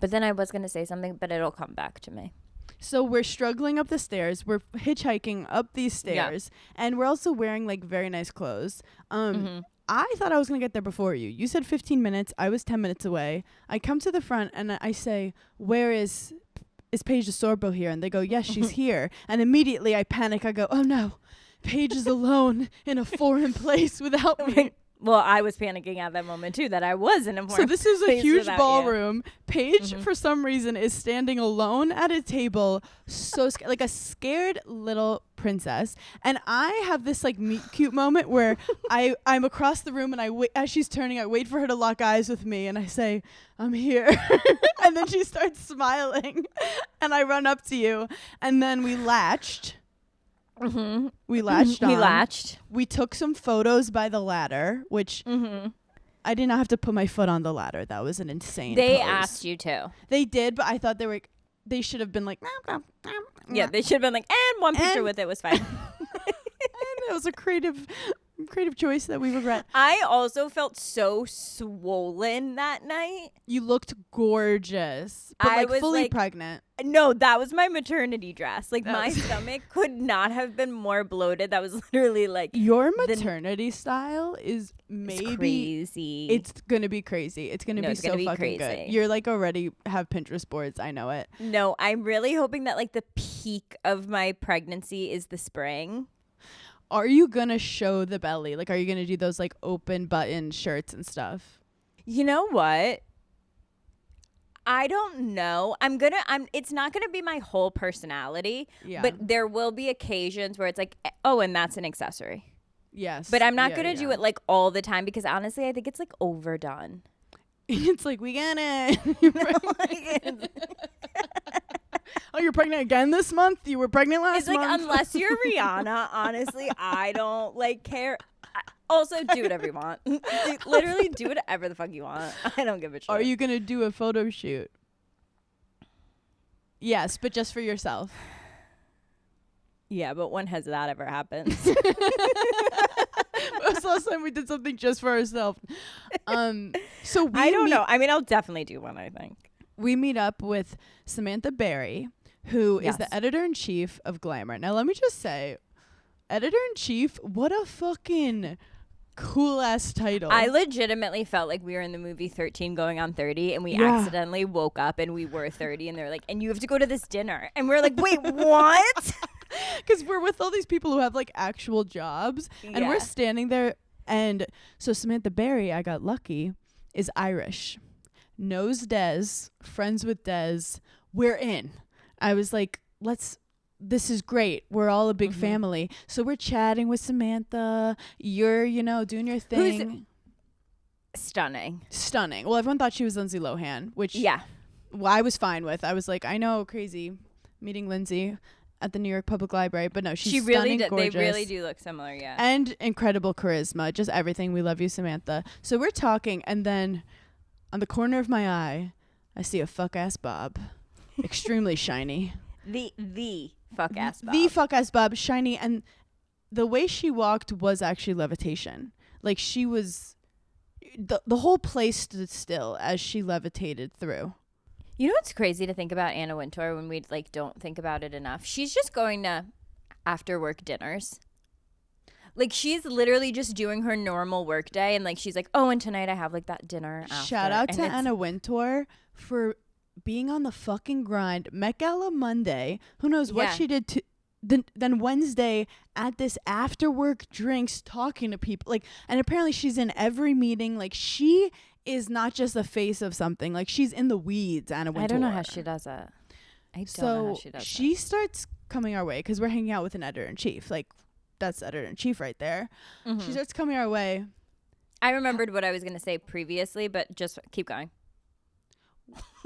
But then I was gonna say something, but it'll come back to me. So we're struggling up the stairs. We're hitchhiking up these stairs, and we're also wearing like very nice clothes. I thought I was gonna get there before you. You said 15 minutes. I was 10 minutes away. I come to the front and I say, "Where is Paige DeSorbo here?" And they go, "Yes, she's here." And immediately I panic. I go, "Oh no, Paige is alone in a foreign place without me." Well, I was panicking at that moment too, that I was in a So this is a huge ballroom. You. Paige, for some reason, is standing alone at a table, so like a scared little princess. And I have this like cute moment where I'm across the room, and I wait as she's turning. I wait for her to lock eyes with me, and I say, "I'm here," and then she starts smiling, and I run up to you, and then we latched. We latched on. We latched. We took some photos by the ladder, which I did not have to put my foot on the ladder. That was an insane They pose. asked you to. They did, but I thought they should have been like, yeah, they should have been like, and one picture with it was fine. And it was a creative choice that we regret. I also felt so swollen that night. You looked gorgeous, but I was fully like, pregnant. No, that was my maternity dress. Like my stomach could not have been more bloated. That was literally like your maternity style is maybe crazy. It's gonna be crazy. It's gonna be so fucking crazy. good. You're like already have Pinterest boards. I know it. No, I'm really hoping that like the peak of my pregnancy is the spring. Are you gonna show the belly? Like, are you gonna do those like open button shirts and stuff? You know what? I don't know. It's not gonna be my whole personality. Yeah. But there will be occasions where it's like, oh, and that's an accessory. Yes. But I'm not gonna do it like all the time, because honestly, I think it's like overdone. It's like, we get it. Oh, you're pregnant again this month? You were pregnant last month? It's like, unless you're Rihanna, honestly, I don't like care. Also, do whatever you want. Literally do whatever the fuck you want. I don't give a shit. Are you going to do a photo shoot? Yes, but just for yourself. Yeah, but when has that ever happened? When was the last time we did something just for ourselves? So I don't know. I mean, I'll definitely do one, I think. We meet up with Samantha Barry, who is the editor-in-chief of Glamour. Now, let me just say, editor-in-chief, what a fucking cool-ass title. I legitimately felt like we were in the movie 13 going on 30, and we accidentally woke up and we were 30, and they're like, and you have to go to this dinner. And we're like, wait, what? Because we're with all these people who have like actual jobs, and we're standing there. And so Samantha Barry, I got lucky, is Irish. Knows Des, friends with Des. We're in. I was like, this is great. We're all a big family. So we're chatting with Samantha. You're, doing your thing. Stunning. Stunning. Well, everyone thought she was Lindsay Lohan, which well, I was fine with. I was like, I know, crazy meeting Lindsay at the New York Public Library, but no, she's stunning, gorgeous. They really do look similar, yeah. And incredible charisma, just everything. We love you, Samantha. So we're talking, and then on the corner of my eye, I see a fuck-ass Bob, extremely shiny. The fuck-ass Bob. The fuck-ass Bob, shiny, and the way she walked was actually levitation. Like, she was, the whole place stood still as she levitated through. You know what's crazy to think about Anna Wintour when we like don't think about it enough? She's just going to after work dinners. Like, she's literally just doing her normal work day, and like she's like, oh, and tonight I have like that dinner after. Shout out to Anna Wintour for being on the fucking grind. Met Gala Monday. Who knows what she did to then Wednesday at this after work drinks talking to people. Like, and apparently she's in every meeting. Like, she is not just the face of something. Like, she's in the weeds, Anna Wintour. I don't know how she does it. She starts coming our way because we're hanging out with an editor-in-chief. Like, that's editor-in-chief right there. Mm-hmm. She starts coming our way. I remembered what I was going to say previously, but just keep going.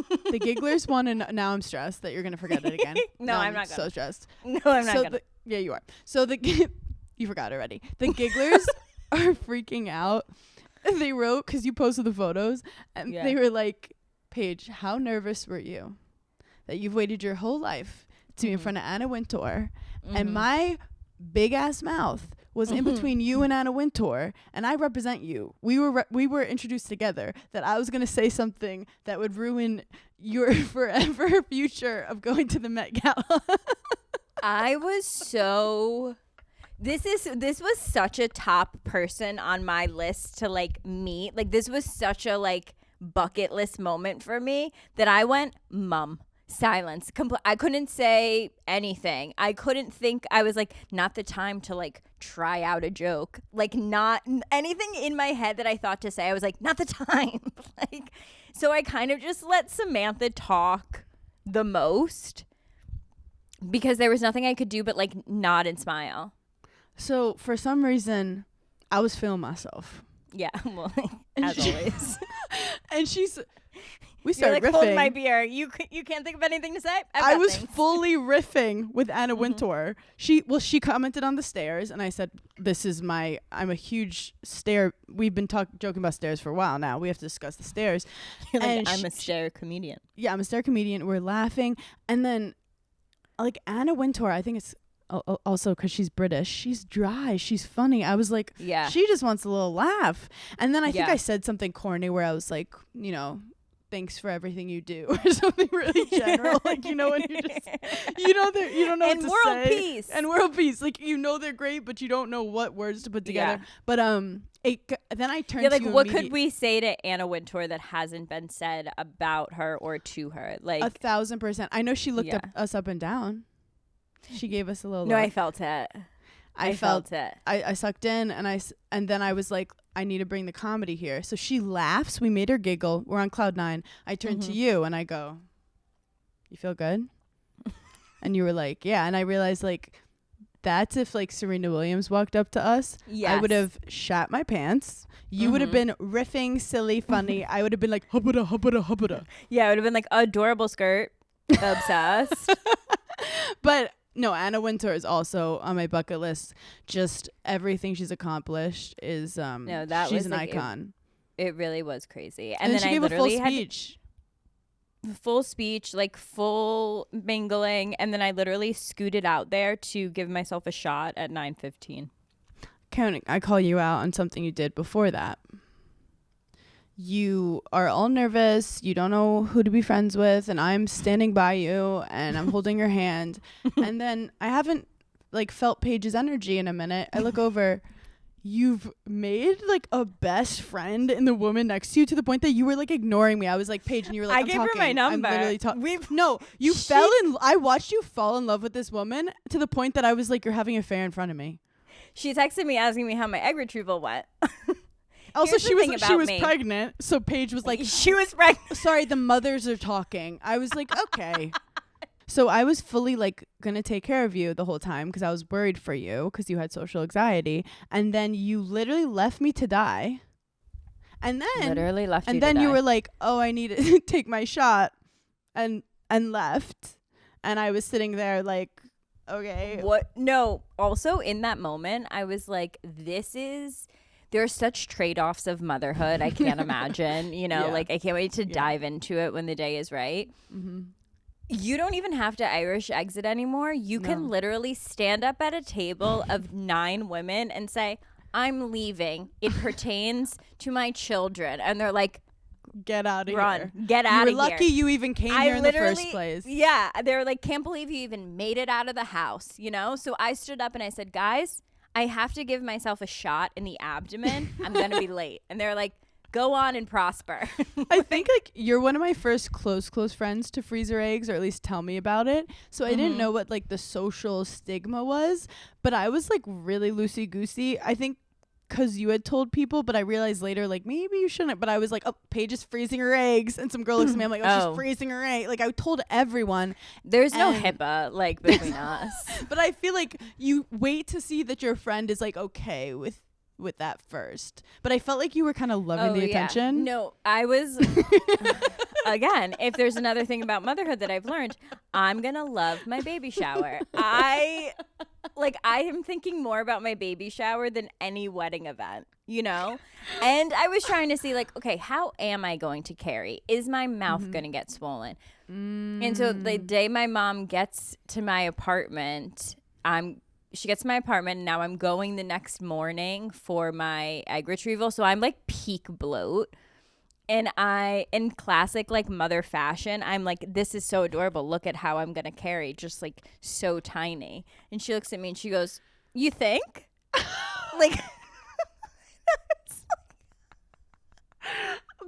The Gigglers one, and now I'm stressed that you're going to forget it again. No, I'm not so stressed. No, I'm not going to. Yeah, you are. So you forgot already. The Gigglers are freaking out. They wrote, because you posted the photos, and they were like, Paige, how nervous were you that you've waited your whole life to be in front of Anna Wintour, and my big ass mouth was in between you and Anna Wintour, and I represent you. We were introduced together that I was going to say something that would ruin your forever future of going to the Met Gala. I was so... This was such a top person on my list to like meet. Like, this was such a like bucket list moment for me that I went mum. Silence. I couldn't say anything. I couldn't think. I was like, not the time to like try out a joke. Like, not anything in my head that I thought to say. I was like, not the time. Like, so I kind of just let Samantha talk the most because there was nothing I could do but like nod and smile. So for some reason, I was feeling myself. Yeah, well, as always. And we started like, riffing. Hold my beer. You can't think of anything to say? I was fully riffing with Anna Wintour. She commented on the stairs, and I said, I'm a huge stair. We've been joking about stairs for a while now. We have to discuss the stairs. You're like, I'm a stair comedian. Yeah, I'm a stair comedian. We're laughing. And then, like, Anna Wintour, I think it's also because she's British, she's dry, she's funny. I was like, yeah, she just wants a little laugh. And then I think I said something corny where I was like, thanks for everything you do, or something really general. Like, when you just, you don't know what to say. And world peace. And world peace. Like, they're great, but you don't know what words to put together. Yeah. But then I turned to you. What could we say to Anna Wintour that hasn't been said about her or to her? Like 1,000%. I know she looked us up and down. She gave us a little No, look. I felt it. I felt it. I sucked in, and then I was like, I need to bring the comedy here. So she laughs. We made her giggle. We're on cloud 9. I turn to you and I go, you feel good? And you were like, yeah. And I realized, like, that's if like Serena Williams walked up to us. Yes. I would have shat my pants. You would have been riffing, silly, funny. I would have been like, hubba-da, hubba-da, hubba-da. Yeah, I would have been like, adorable skirt. Obsessed. But no, Anna Wintour is also on my bucket list. Just everything she's accomplished is she's an icon. It really was crazy. And then she gave a full speech. Full speech, like full mingling, and then I literally scooted out there to give myself a shot at 9:15. I call you out on something you did before that. You are all nervous. You don't know who to be friends with, and I'm standing by you, and I'm holding your hand. And then I haven't like felt Paige's energy in a minute. I look over. You've made like a best friend in the woman next to you to the point that you were like ignoring me. I was like, Paige, and you were like, I gave her my number. I'm literally talking. No, you I watched you fall in love with this woman to the point that I was like, you're having an affair in front of me. She texted me asking me how my egg retrieval went. Also, she was pregnant, so Paige was like, she was pregnant. Sorry, the mothers are talking. I was like, okay. So I was fully like gonna take care of you the whole time because I was worried for you because you had social anxiety, and then you literally left me to die. And then literally left. And then you were like, "Oh, I need to take my shot," and left. And I was sitting there like, okay. What? No. Also, in that moment, I was like, there are such trade-offs of motherhood. I can't imagine, Yeah. like I can't wait to dive into it when the day is right. Mm-hmm. You don't even have to Irish exit anymore. You can literally stand up at a table of 9 women and say, I'm leaving. It pertains to my children. And they're like, get out of run. here. Get out of here. You're lucky you even came here in the first place. Yeah. They're like, can't believe you even made it out of the house, So I stood up and I said, guys, I have to give myself a shot in the abdomen. I'm going to be late. And they're like, go on and prosper. I think like you're one of my first close friends to freeze her eggs, or at least tell me about it. So I didn't know what like the social stigma was, but I was like really loosey goosey. I think because you had told people, but I realized later like maybe you shouldn't. But I was like, oh, Paige is freezing her eggs, and some girl looks at me. I'm like, oh, she's freezing her egg. Like I told everyone. There's no HIPAA like between us. But I feel like you wait to see that your friend is like okay with that first. But I felt like you were kind of loving the attention. No, I was again, if there's another thing about motherhood that I've learned, I'm gonna love my baby shower. I am thinking more about my baby shower than any wedding event, And I was trying to see like, okay, how am I going to carry? Is my mouth gonna get swollen? And so the day my mom gets to my apartment, she gets to my apartment, and now I'm going the next morning for my egg retrieval. So I'm like peak bloat. And in classic like mother fashion, I'm like, this is so adorable. Look at how I'm going to carry, just like so tiny. And she looks at me and she goes, you think? Like,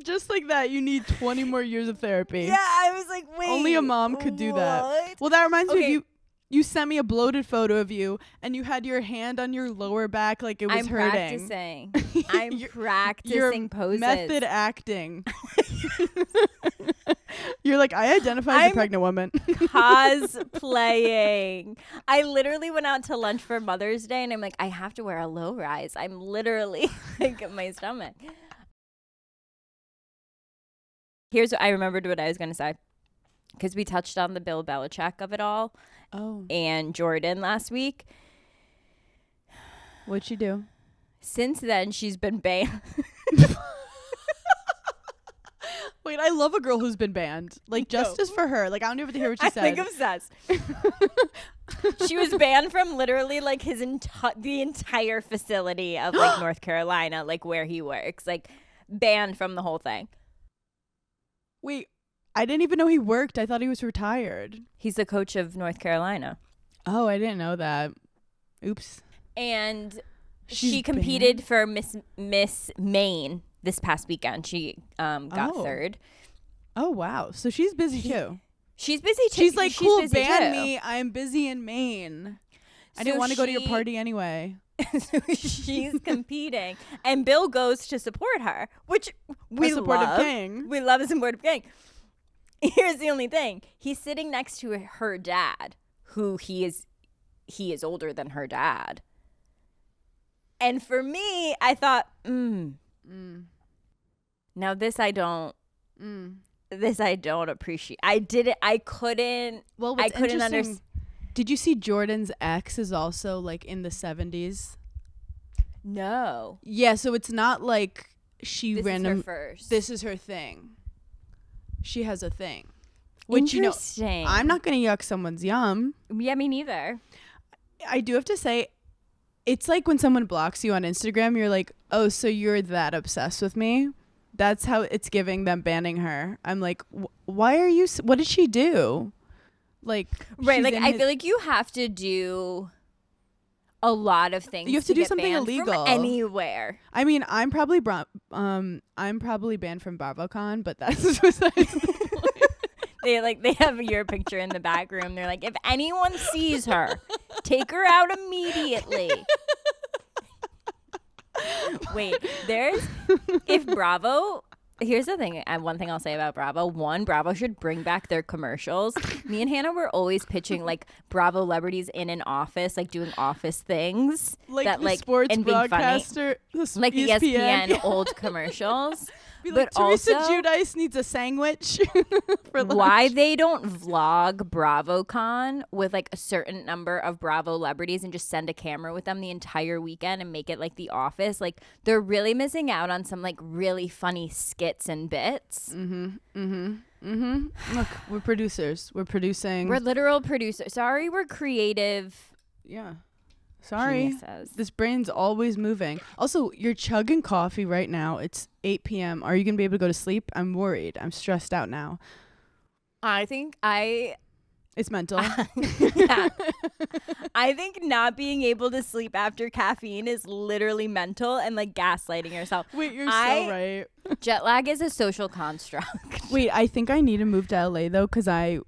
just like that, you need 20 more years of therapy. Yeah, I was like, wait. Only a mom could do that. Well, that reminds me of you. You sent me a bloated photo of you, and you had your hand on your lower back like it was hurting. I'm practicing poses. Method acting. You're like, I identify as a pregnant woman. Cosplaying. I literally went out to lunch for Mother's Day, and I'm like, I have to wear a low rise. I'm literally like my stomach. Here's what I remembered what I was going to say. Because we touched on the Bill Belichick of it all. Oh. And Jordan last week. What'd she do? Since then, she's been banned. Wait, I love a girl who's been banned. Like, justice for her. Like, I don't even have to hear what she said. I'm obsessed. She was banned from literally, like, the entire facility of, like, North Carolina, like, where he works. Like, banned from the whole thing. Wait. I didn't even know he worked. I thought he was retired. He's the coach of North Carolina. Oh, I didn't know that. Oops. And she competed for Miss Maine this past weekend. She got third. Oh, wow. So she's busy too. She's busy too. She's like, cool, ban me. I'm busy in Maine. I didn't want to go to your party anyway. So she's competing. And Bill goes to support her, which we love. A supportive king. We love a supportive king. Here's the only thing. He's sitting next to her dad, who he is older than her dad. And for me, I thought, now this I don't appreciate. I couldn't understand. Did you see Jordan's ex is also like in the 70s? No. Yeah, so it's not like This is her first. This is her thing. She has a thing. Which, interesting. I'm not going to yuck someone's yum. Yeah, me neither. I do have to say, it's like when someone blocks you on Instagram, you're like, oh, so you're that obsessed with me? That's how it's giving them banning her. I'm like, why are you, what did she do? Like, right, like I feel like you have to do a lot of things. You have to do something illegal from anywhere. I mean, I'm probably banned from BravoCon, but that's besides the point. They have your picture in the back room. They're like, if anyone sees her, take her out immediately. Wait, if Bravo. Here's the thing. One thing I'll say about Bravo. One, Bravo should bring back their commercials. Me and Hannah were always pitching like Bravo celebrities in an office, like doing office things. Like that, the sports and being broadcaster. funny. Like the ESPN old commercials. Be like, But Teresa also- Giudice needs a sandwich for lunch. Why they don't vlog BravoCon with like a certain number of Bravo celebrities and just send a camera with them the entire weekend and make it like The Office? Like they're really missing out on some like really funny skits and bits. Look, we're producers. We're producing. We're literal producers. Sorry, we're creative. Yeah. Sorry. Geniuses. This brain's always moving. Also, you're chugging coffee right now. It's 8 p.m. Are you going to be able to go to sleep? I'm worried. I'm stressed out now. I think It's mental. yeah. I think not being able to sleep after caffeine is literally mental and like gaslighting yourself. Wait, you're I- so right. Jet lag is a social construct. Wait, I think I need to move to LA though, because I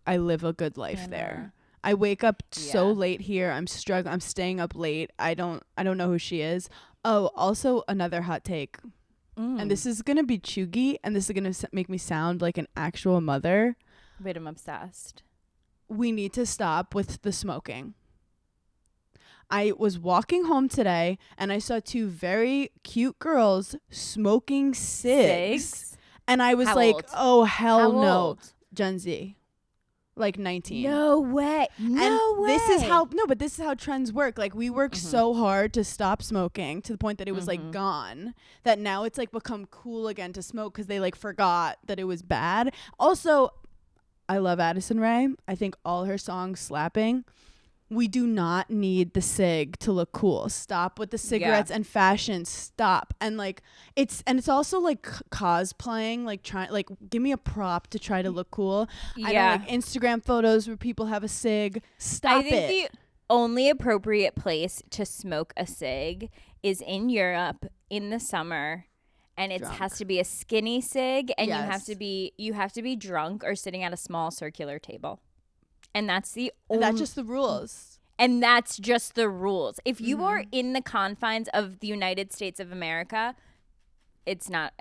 live a good life there. I wake up so Yeah. late here. I'm struggling. I'm staying up late. I don't know who she is. Oh, also another hot take. And this is going to be chuggy, and this is going to make me sound like an actual mother. Wait, I'm obsessed. We need to stop with the smoking. I was walking home today, and I saw two very cute girls smoking cigs. And I was How like, old? oh, hell How no. old? Gen Z. Like 19. No way. No way. This is how trends work. Like we work so hard to stop smoking to the point that it was like gone, that now it's like become cool again to smoke because they like forgot that it was bad. Also, I love Addison Rae. I think all her songs slapping. We do not need the cig to look cool. Stop with the cigarettes and fashion. Stop. And like it's also like cosplaying, like trying, like give me a prop to try to look cool. I don't like Instagram photos where people have a cig. Stop I think it. the only appropriate place to smoke a cig is in Europe in the summer. And it has to be a skinny cig, and you have to be drunk or sitting at a small circular table. And that's That's just the rules. And that's just the rules. If you are in the confines of the United States of America, it's not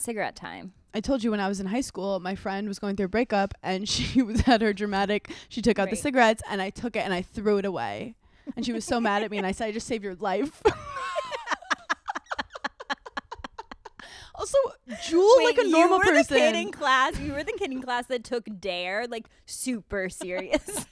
cigarette time. I told you when I was in high school, my friend was going through a breakup, and she was at her dramatic. She took out the cigarettes, and I took it and I threw it away. And she was so mad at me, and I said, "I just saved your life." Also, Jewel like a normal person. You were the kid in class that took Dare like super serious.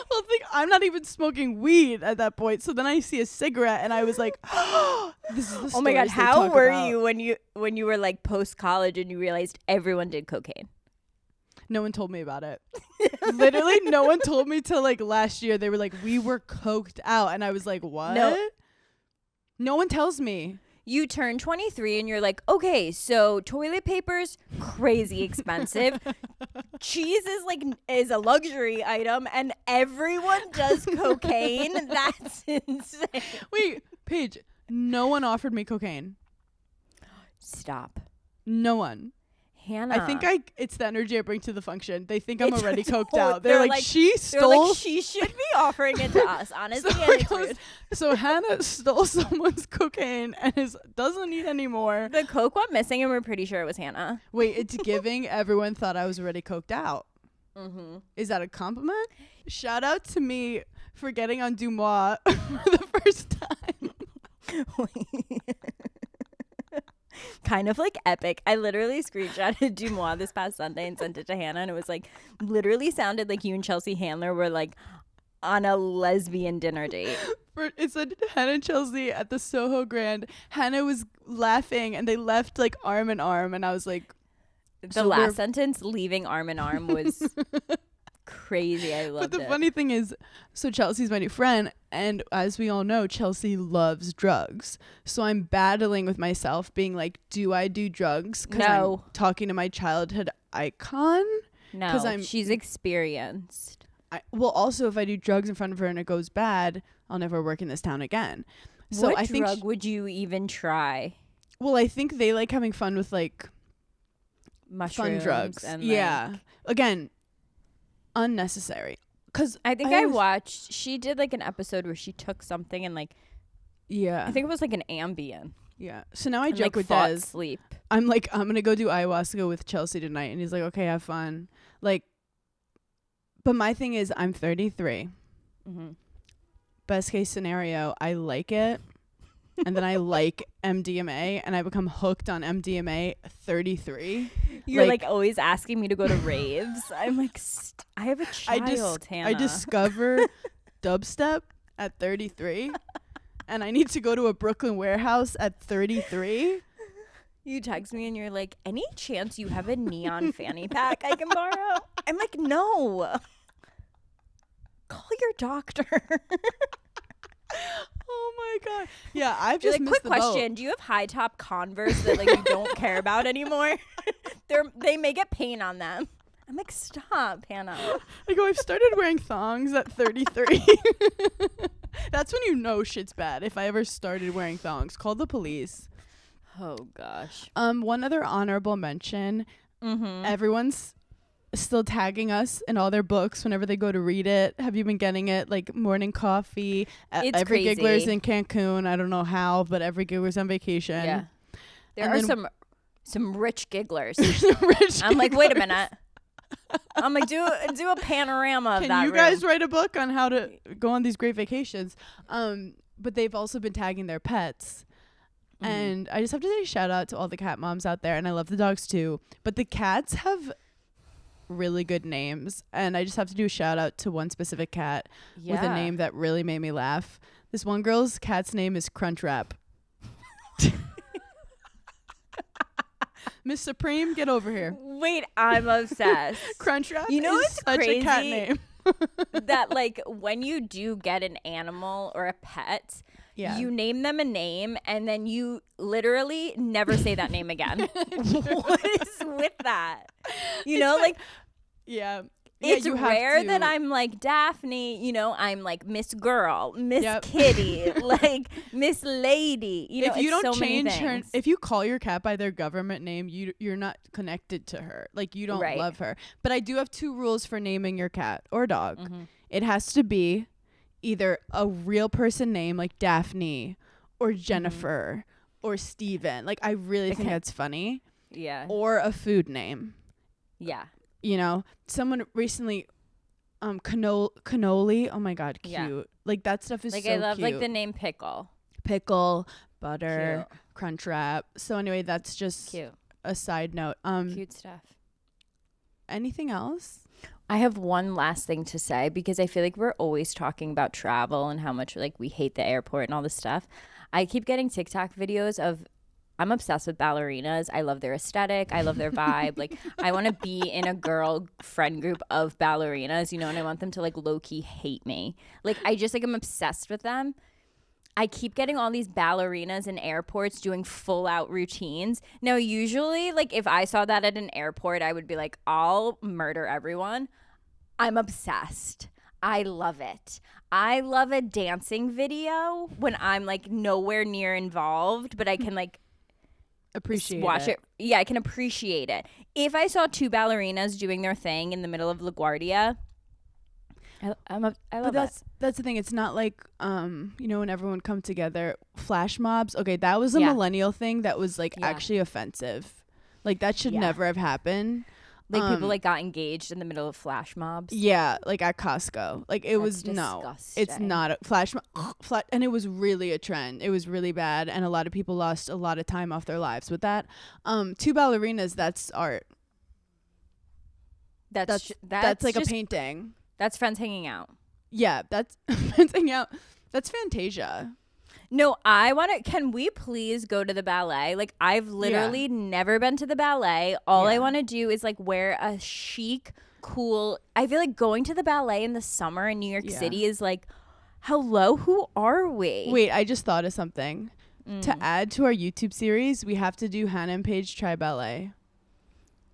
Well, I'm not even smoking weed at that point. So then I see a cigarette, and I was like, "Oh, this is the." Oh my god! stories they How talk were about. you when you were like post college and you realized everyone did cocaine? No one told me about it. Literally, no one told me till like last year. They were like, "We were coked out," and I was like, "What?" No one tells me. You turn 23 and you're like, okay, so toilet paper's crazy expensive. Cheese is a luxury item, and everyone does cocaine. That's insane. Wait, Paige, no one offered me cocaine. Stop. No one. Hannah. I think it's the energy I bring to the function. They think I'm It's already a coked total- out. They're like, she They're stole. like, she should be offering it to us, honestly. So, And it's rude. so Hannah stole someone's cocaine and doesn't need any more. The coke went missing, and we're pretty sure it was Hannah. Wait, it's giving. Everyone thought I was already coked out. Mm-hmm. Is that a compliment? Shout out to me for getting on Dumois for the first time. Kind of like epic. I literally screenshotted Dumois this past Sunday and sent it to Hannah, and it was like literally sounded like you and Chelsea Handler were like on a lesbian dinner date. It said Hannah and Chelsea at the Soho Grand. Hannah was laughing and they left like arm in arm, and I was like, The last sentence, leaving arm in arm, was crazy. I loved it. But the funny thing is, so Chelsea's my new friend, and as we all know, Chelsea loves drugs. So I'm battling with myself, being like, do I do drugs? No. I'm talking to my childhood icon. No, she's experienced. Well, also, if I do drugs in front of her and it goes bad, I'll never work in this town again. So what I think drug would you even try? Well, I think they like having fun with like Mushrooms fun drugs. and Yeah. Again, unnecessary. Because I think I watched. She did like an episode where she took something and like Yeah. I think it was like an Ambien. Yeah. So now I and, joke like, with fought Des. sleep. I'm like, I'm going to go do ayahuasca with Chelsea tonight. And he's like, okay, have fun. Like, but my thing is, I'm 33. Mm-hmm. Best case scenario, I like it. and then I like MDMA, and I become hooked on MDMA 33. You're like always asking me to go to raves. I'm like, I have a child, Hannah. I discover dubstep at 33, and I need to go to a Brooklyn warehouse at 33. You text me and you're like, any chance you have a neon fanny pack I can borrow? I'm like, no. Call your doctor. Oh my god. Yeah, I've just like, missed quick the question. boat. Do you have high top Converse that like you don't care about anymore? They may get paint on them. I'm like, stop, Hannah. I go, I've started wearing thongs at 33. That's when you know shit's bad. If I ever started wearing thongs, call the police. Oh gosh. One other honorable mention. Mm-hmm. Everyone's still tagging us in all their books whenever they go to read it. Have you been getting it? Like morning coffee. It's every crazy. giggler's in Cancun. I don't know how, but every giggler's on vacation. Yeah. There And are then some rich gigglers. rich I'm like, wait a gigglers. minute. I'm like, do a panorama of Can that you room. guys write a book on how to go on these great vacations? But they've also been tagging their pets. Mm-hmm. And I just have to say shout out to all the cat moms out there. And I love the dogs too. But the cats have really good names. And I just have to do a shout out to one specific cat with a name that really made me laugh. This one girl's cat's name is Crunchwrap. Miss Supreme, get over here. Wait, I'm obsessed. Crunchwrap You know is what's such a cat crazy? name. That like when you do get an animal or a pet, Yeah. you name them a name and then you literally never say that name again. What is with that? You know, like Yeah. it's you have rare to. that I'm like Daphne, you know, I'm like Miss Girl, Miss Yep. Kitty, like Miss Lady. You know, if you it's don't so many change her, things. if you call your cat by their government name, you're not connected to her. Like you don't Right. love her. But I do have 2 rules for naming your cat or dog. Mm-hmm. It has to be either a real person name like Daphne or Jennifer or Steven. Like I really think Okay. that's funny. Yeah. Or a food name. Yeah. You know, someone recently cannoli. Oh my god, cute. Yeah. Like that stuff is Like so I love cute. like the name Pickle. Pickle, butter, Cute. Crunchwrap. So anyway, that's just Cute. a side note. Cute stuff. Anything else? I have one last thing to say because I feel like we're always talking about travel and how much like we hate the airport and all this stuff. I keep getting TikTok videos of I'm obsessed with ballerinas. I love their aesthetic. I love their vibe. Like I want to be in a girl friend group of ballerinas, you know, and I want them to like low-key hate me. Like I just like I'm obsessed with them. I keep getting all these ballerinas in airports doing full out routines. Now, usually, like if I saw that at an airport, I would be like, I'll murder everyone. I'm obsessed. I love it. I love a dancing video when I'm like nowhere near involved, but I can like Appreciate watch it. Yeah, I can appreciate it. If I saw 2 ballerinas doing their thing in the middle of LaGuardia, I love But that's the thing. It's not like you know, when everyone come together, flash mobs. Okay, that was a Yeah. millennial thing that was like Yeah. actually offensive. Like that should Yeah. never have happened. Like people like got engaged in the middle of flash mobs. Yeah, like at Costco. Like it was no. It's disgusting. not a flash and it was really a trend. It was really bad and a lot of people lost a lot of time off their lives with that. 2 ballerinas, that's art. That's That's like just, a painting. That's friends hanging out. Yeah, that's fencing out. That's Fantasia. No, can we please go to the ballet? Like I've literally never been to the ballet. All I Yeah. want to do is like wear a chic, cool. I feel like going to the ballet in the summer in New York Yeah. City is like, hello, who are we? Wait, I just thought of something. Mm. To add to our YouTube series, we have to do Hannah and Paige try ballet.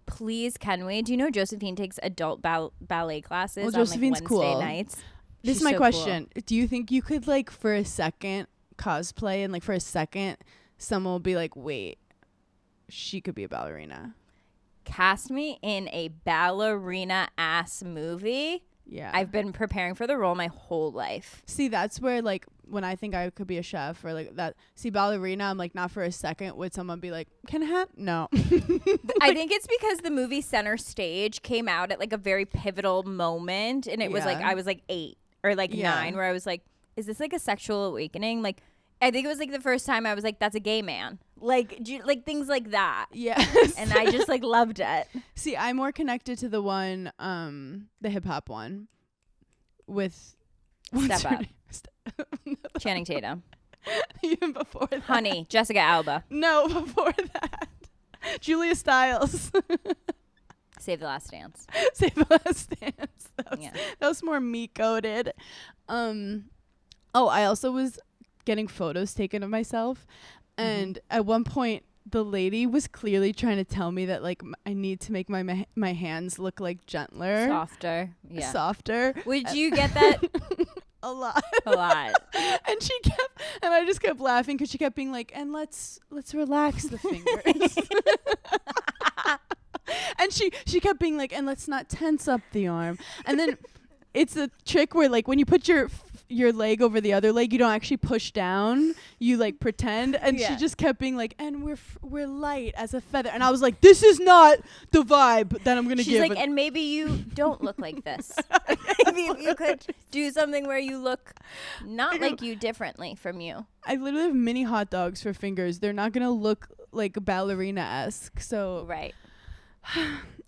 Please, can we? Do you know Josephine takes adult ballet classes Well, on like Josephine's Wednesday cool. nights? This She's is my so question. Do you think you could like for a second cosplay and like for a second someone will be like, wait, she could be a ballerina? Cast me in a ballerina ass movie. Yeah. I've been preparing for the role my whole life. See, that's where like when I think I could be a chef or like that. See, ballerina, I'm like, not for a second would someone be like, can I have? No. I think it's because the movie Center Stage came out at like a very pivotal moment, and it was like Yeah. I was like 8 or like Yeah. 9, where I was like, is this like a sexual awakening? Like I think it was like the first time I was like, that's a gay man. Like, like things like that. Yes. And I just like loved it. See, I'm more connected to the one, the hip hop one with Step Up. Channing Tatum. Even before that. Honey, Jessica Alba. No, before that. Julia Stiles. Save the Last Dance. Save the Last Dance. Yeah. That was more meat coated. I also was getting photos taken of myself, and at one point the lady was clearly trying to tell me that like I need to make my hands look like gentler, Softer. Would you get that? A lot. And I just kept laughing because she kept being like, and let's relax the fingers. And she kept being like, and let's not tense up the arm. And then it's a trick where like when you put your leg over the other leg, you don't actually push down, you like pretend. And she just kept being like, and we're light as a feather. And I was like, this is not the vibe that I'm gonna give. She's like, and maybe you don't look like this. Maybe if you could do something where you look not like you, differently from you. I literally have mini hot dogs for fingers. They're not gonna look like ballerina-esque. So right.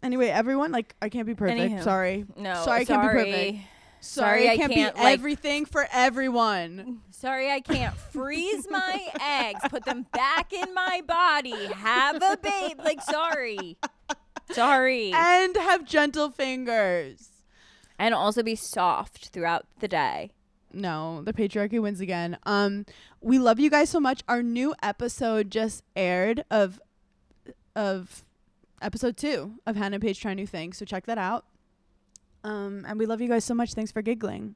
Anyway, everyone, like, I can't be perfect. Anywho. Sorry. No, sorry, I can't be perfect. Sorry, I can't be like, everything for everyone. Sorry, I can't freeze my eggs, put them back in my body, have a babe. Like, sorry. And have gentle fingers. And also be soft throughout the day. No, the patriarchy wins again. We love you guys so much. Our new episode just aired of episode 2 of Hannah and Paige Try New Things. So check that out. And we love you guys so much. Thanks for giggling.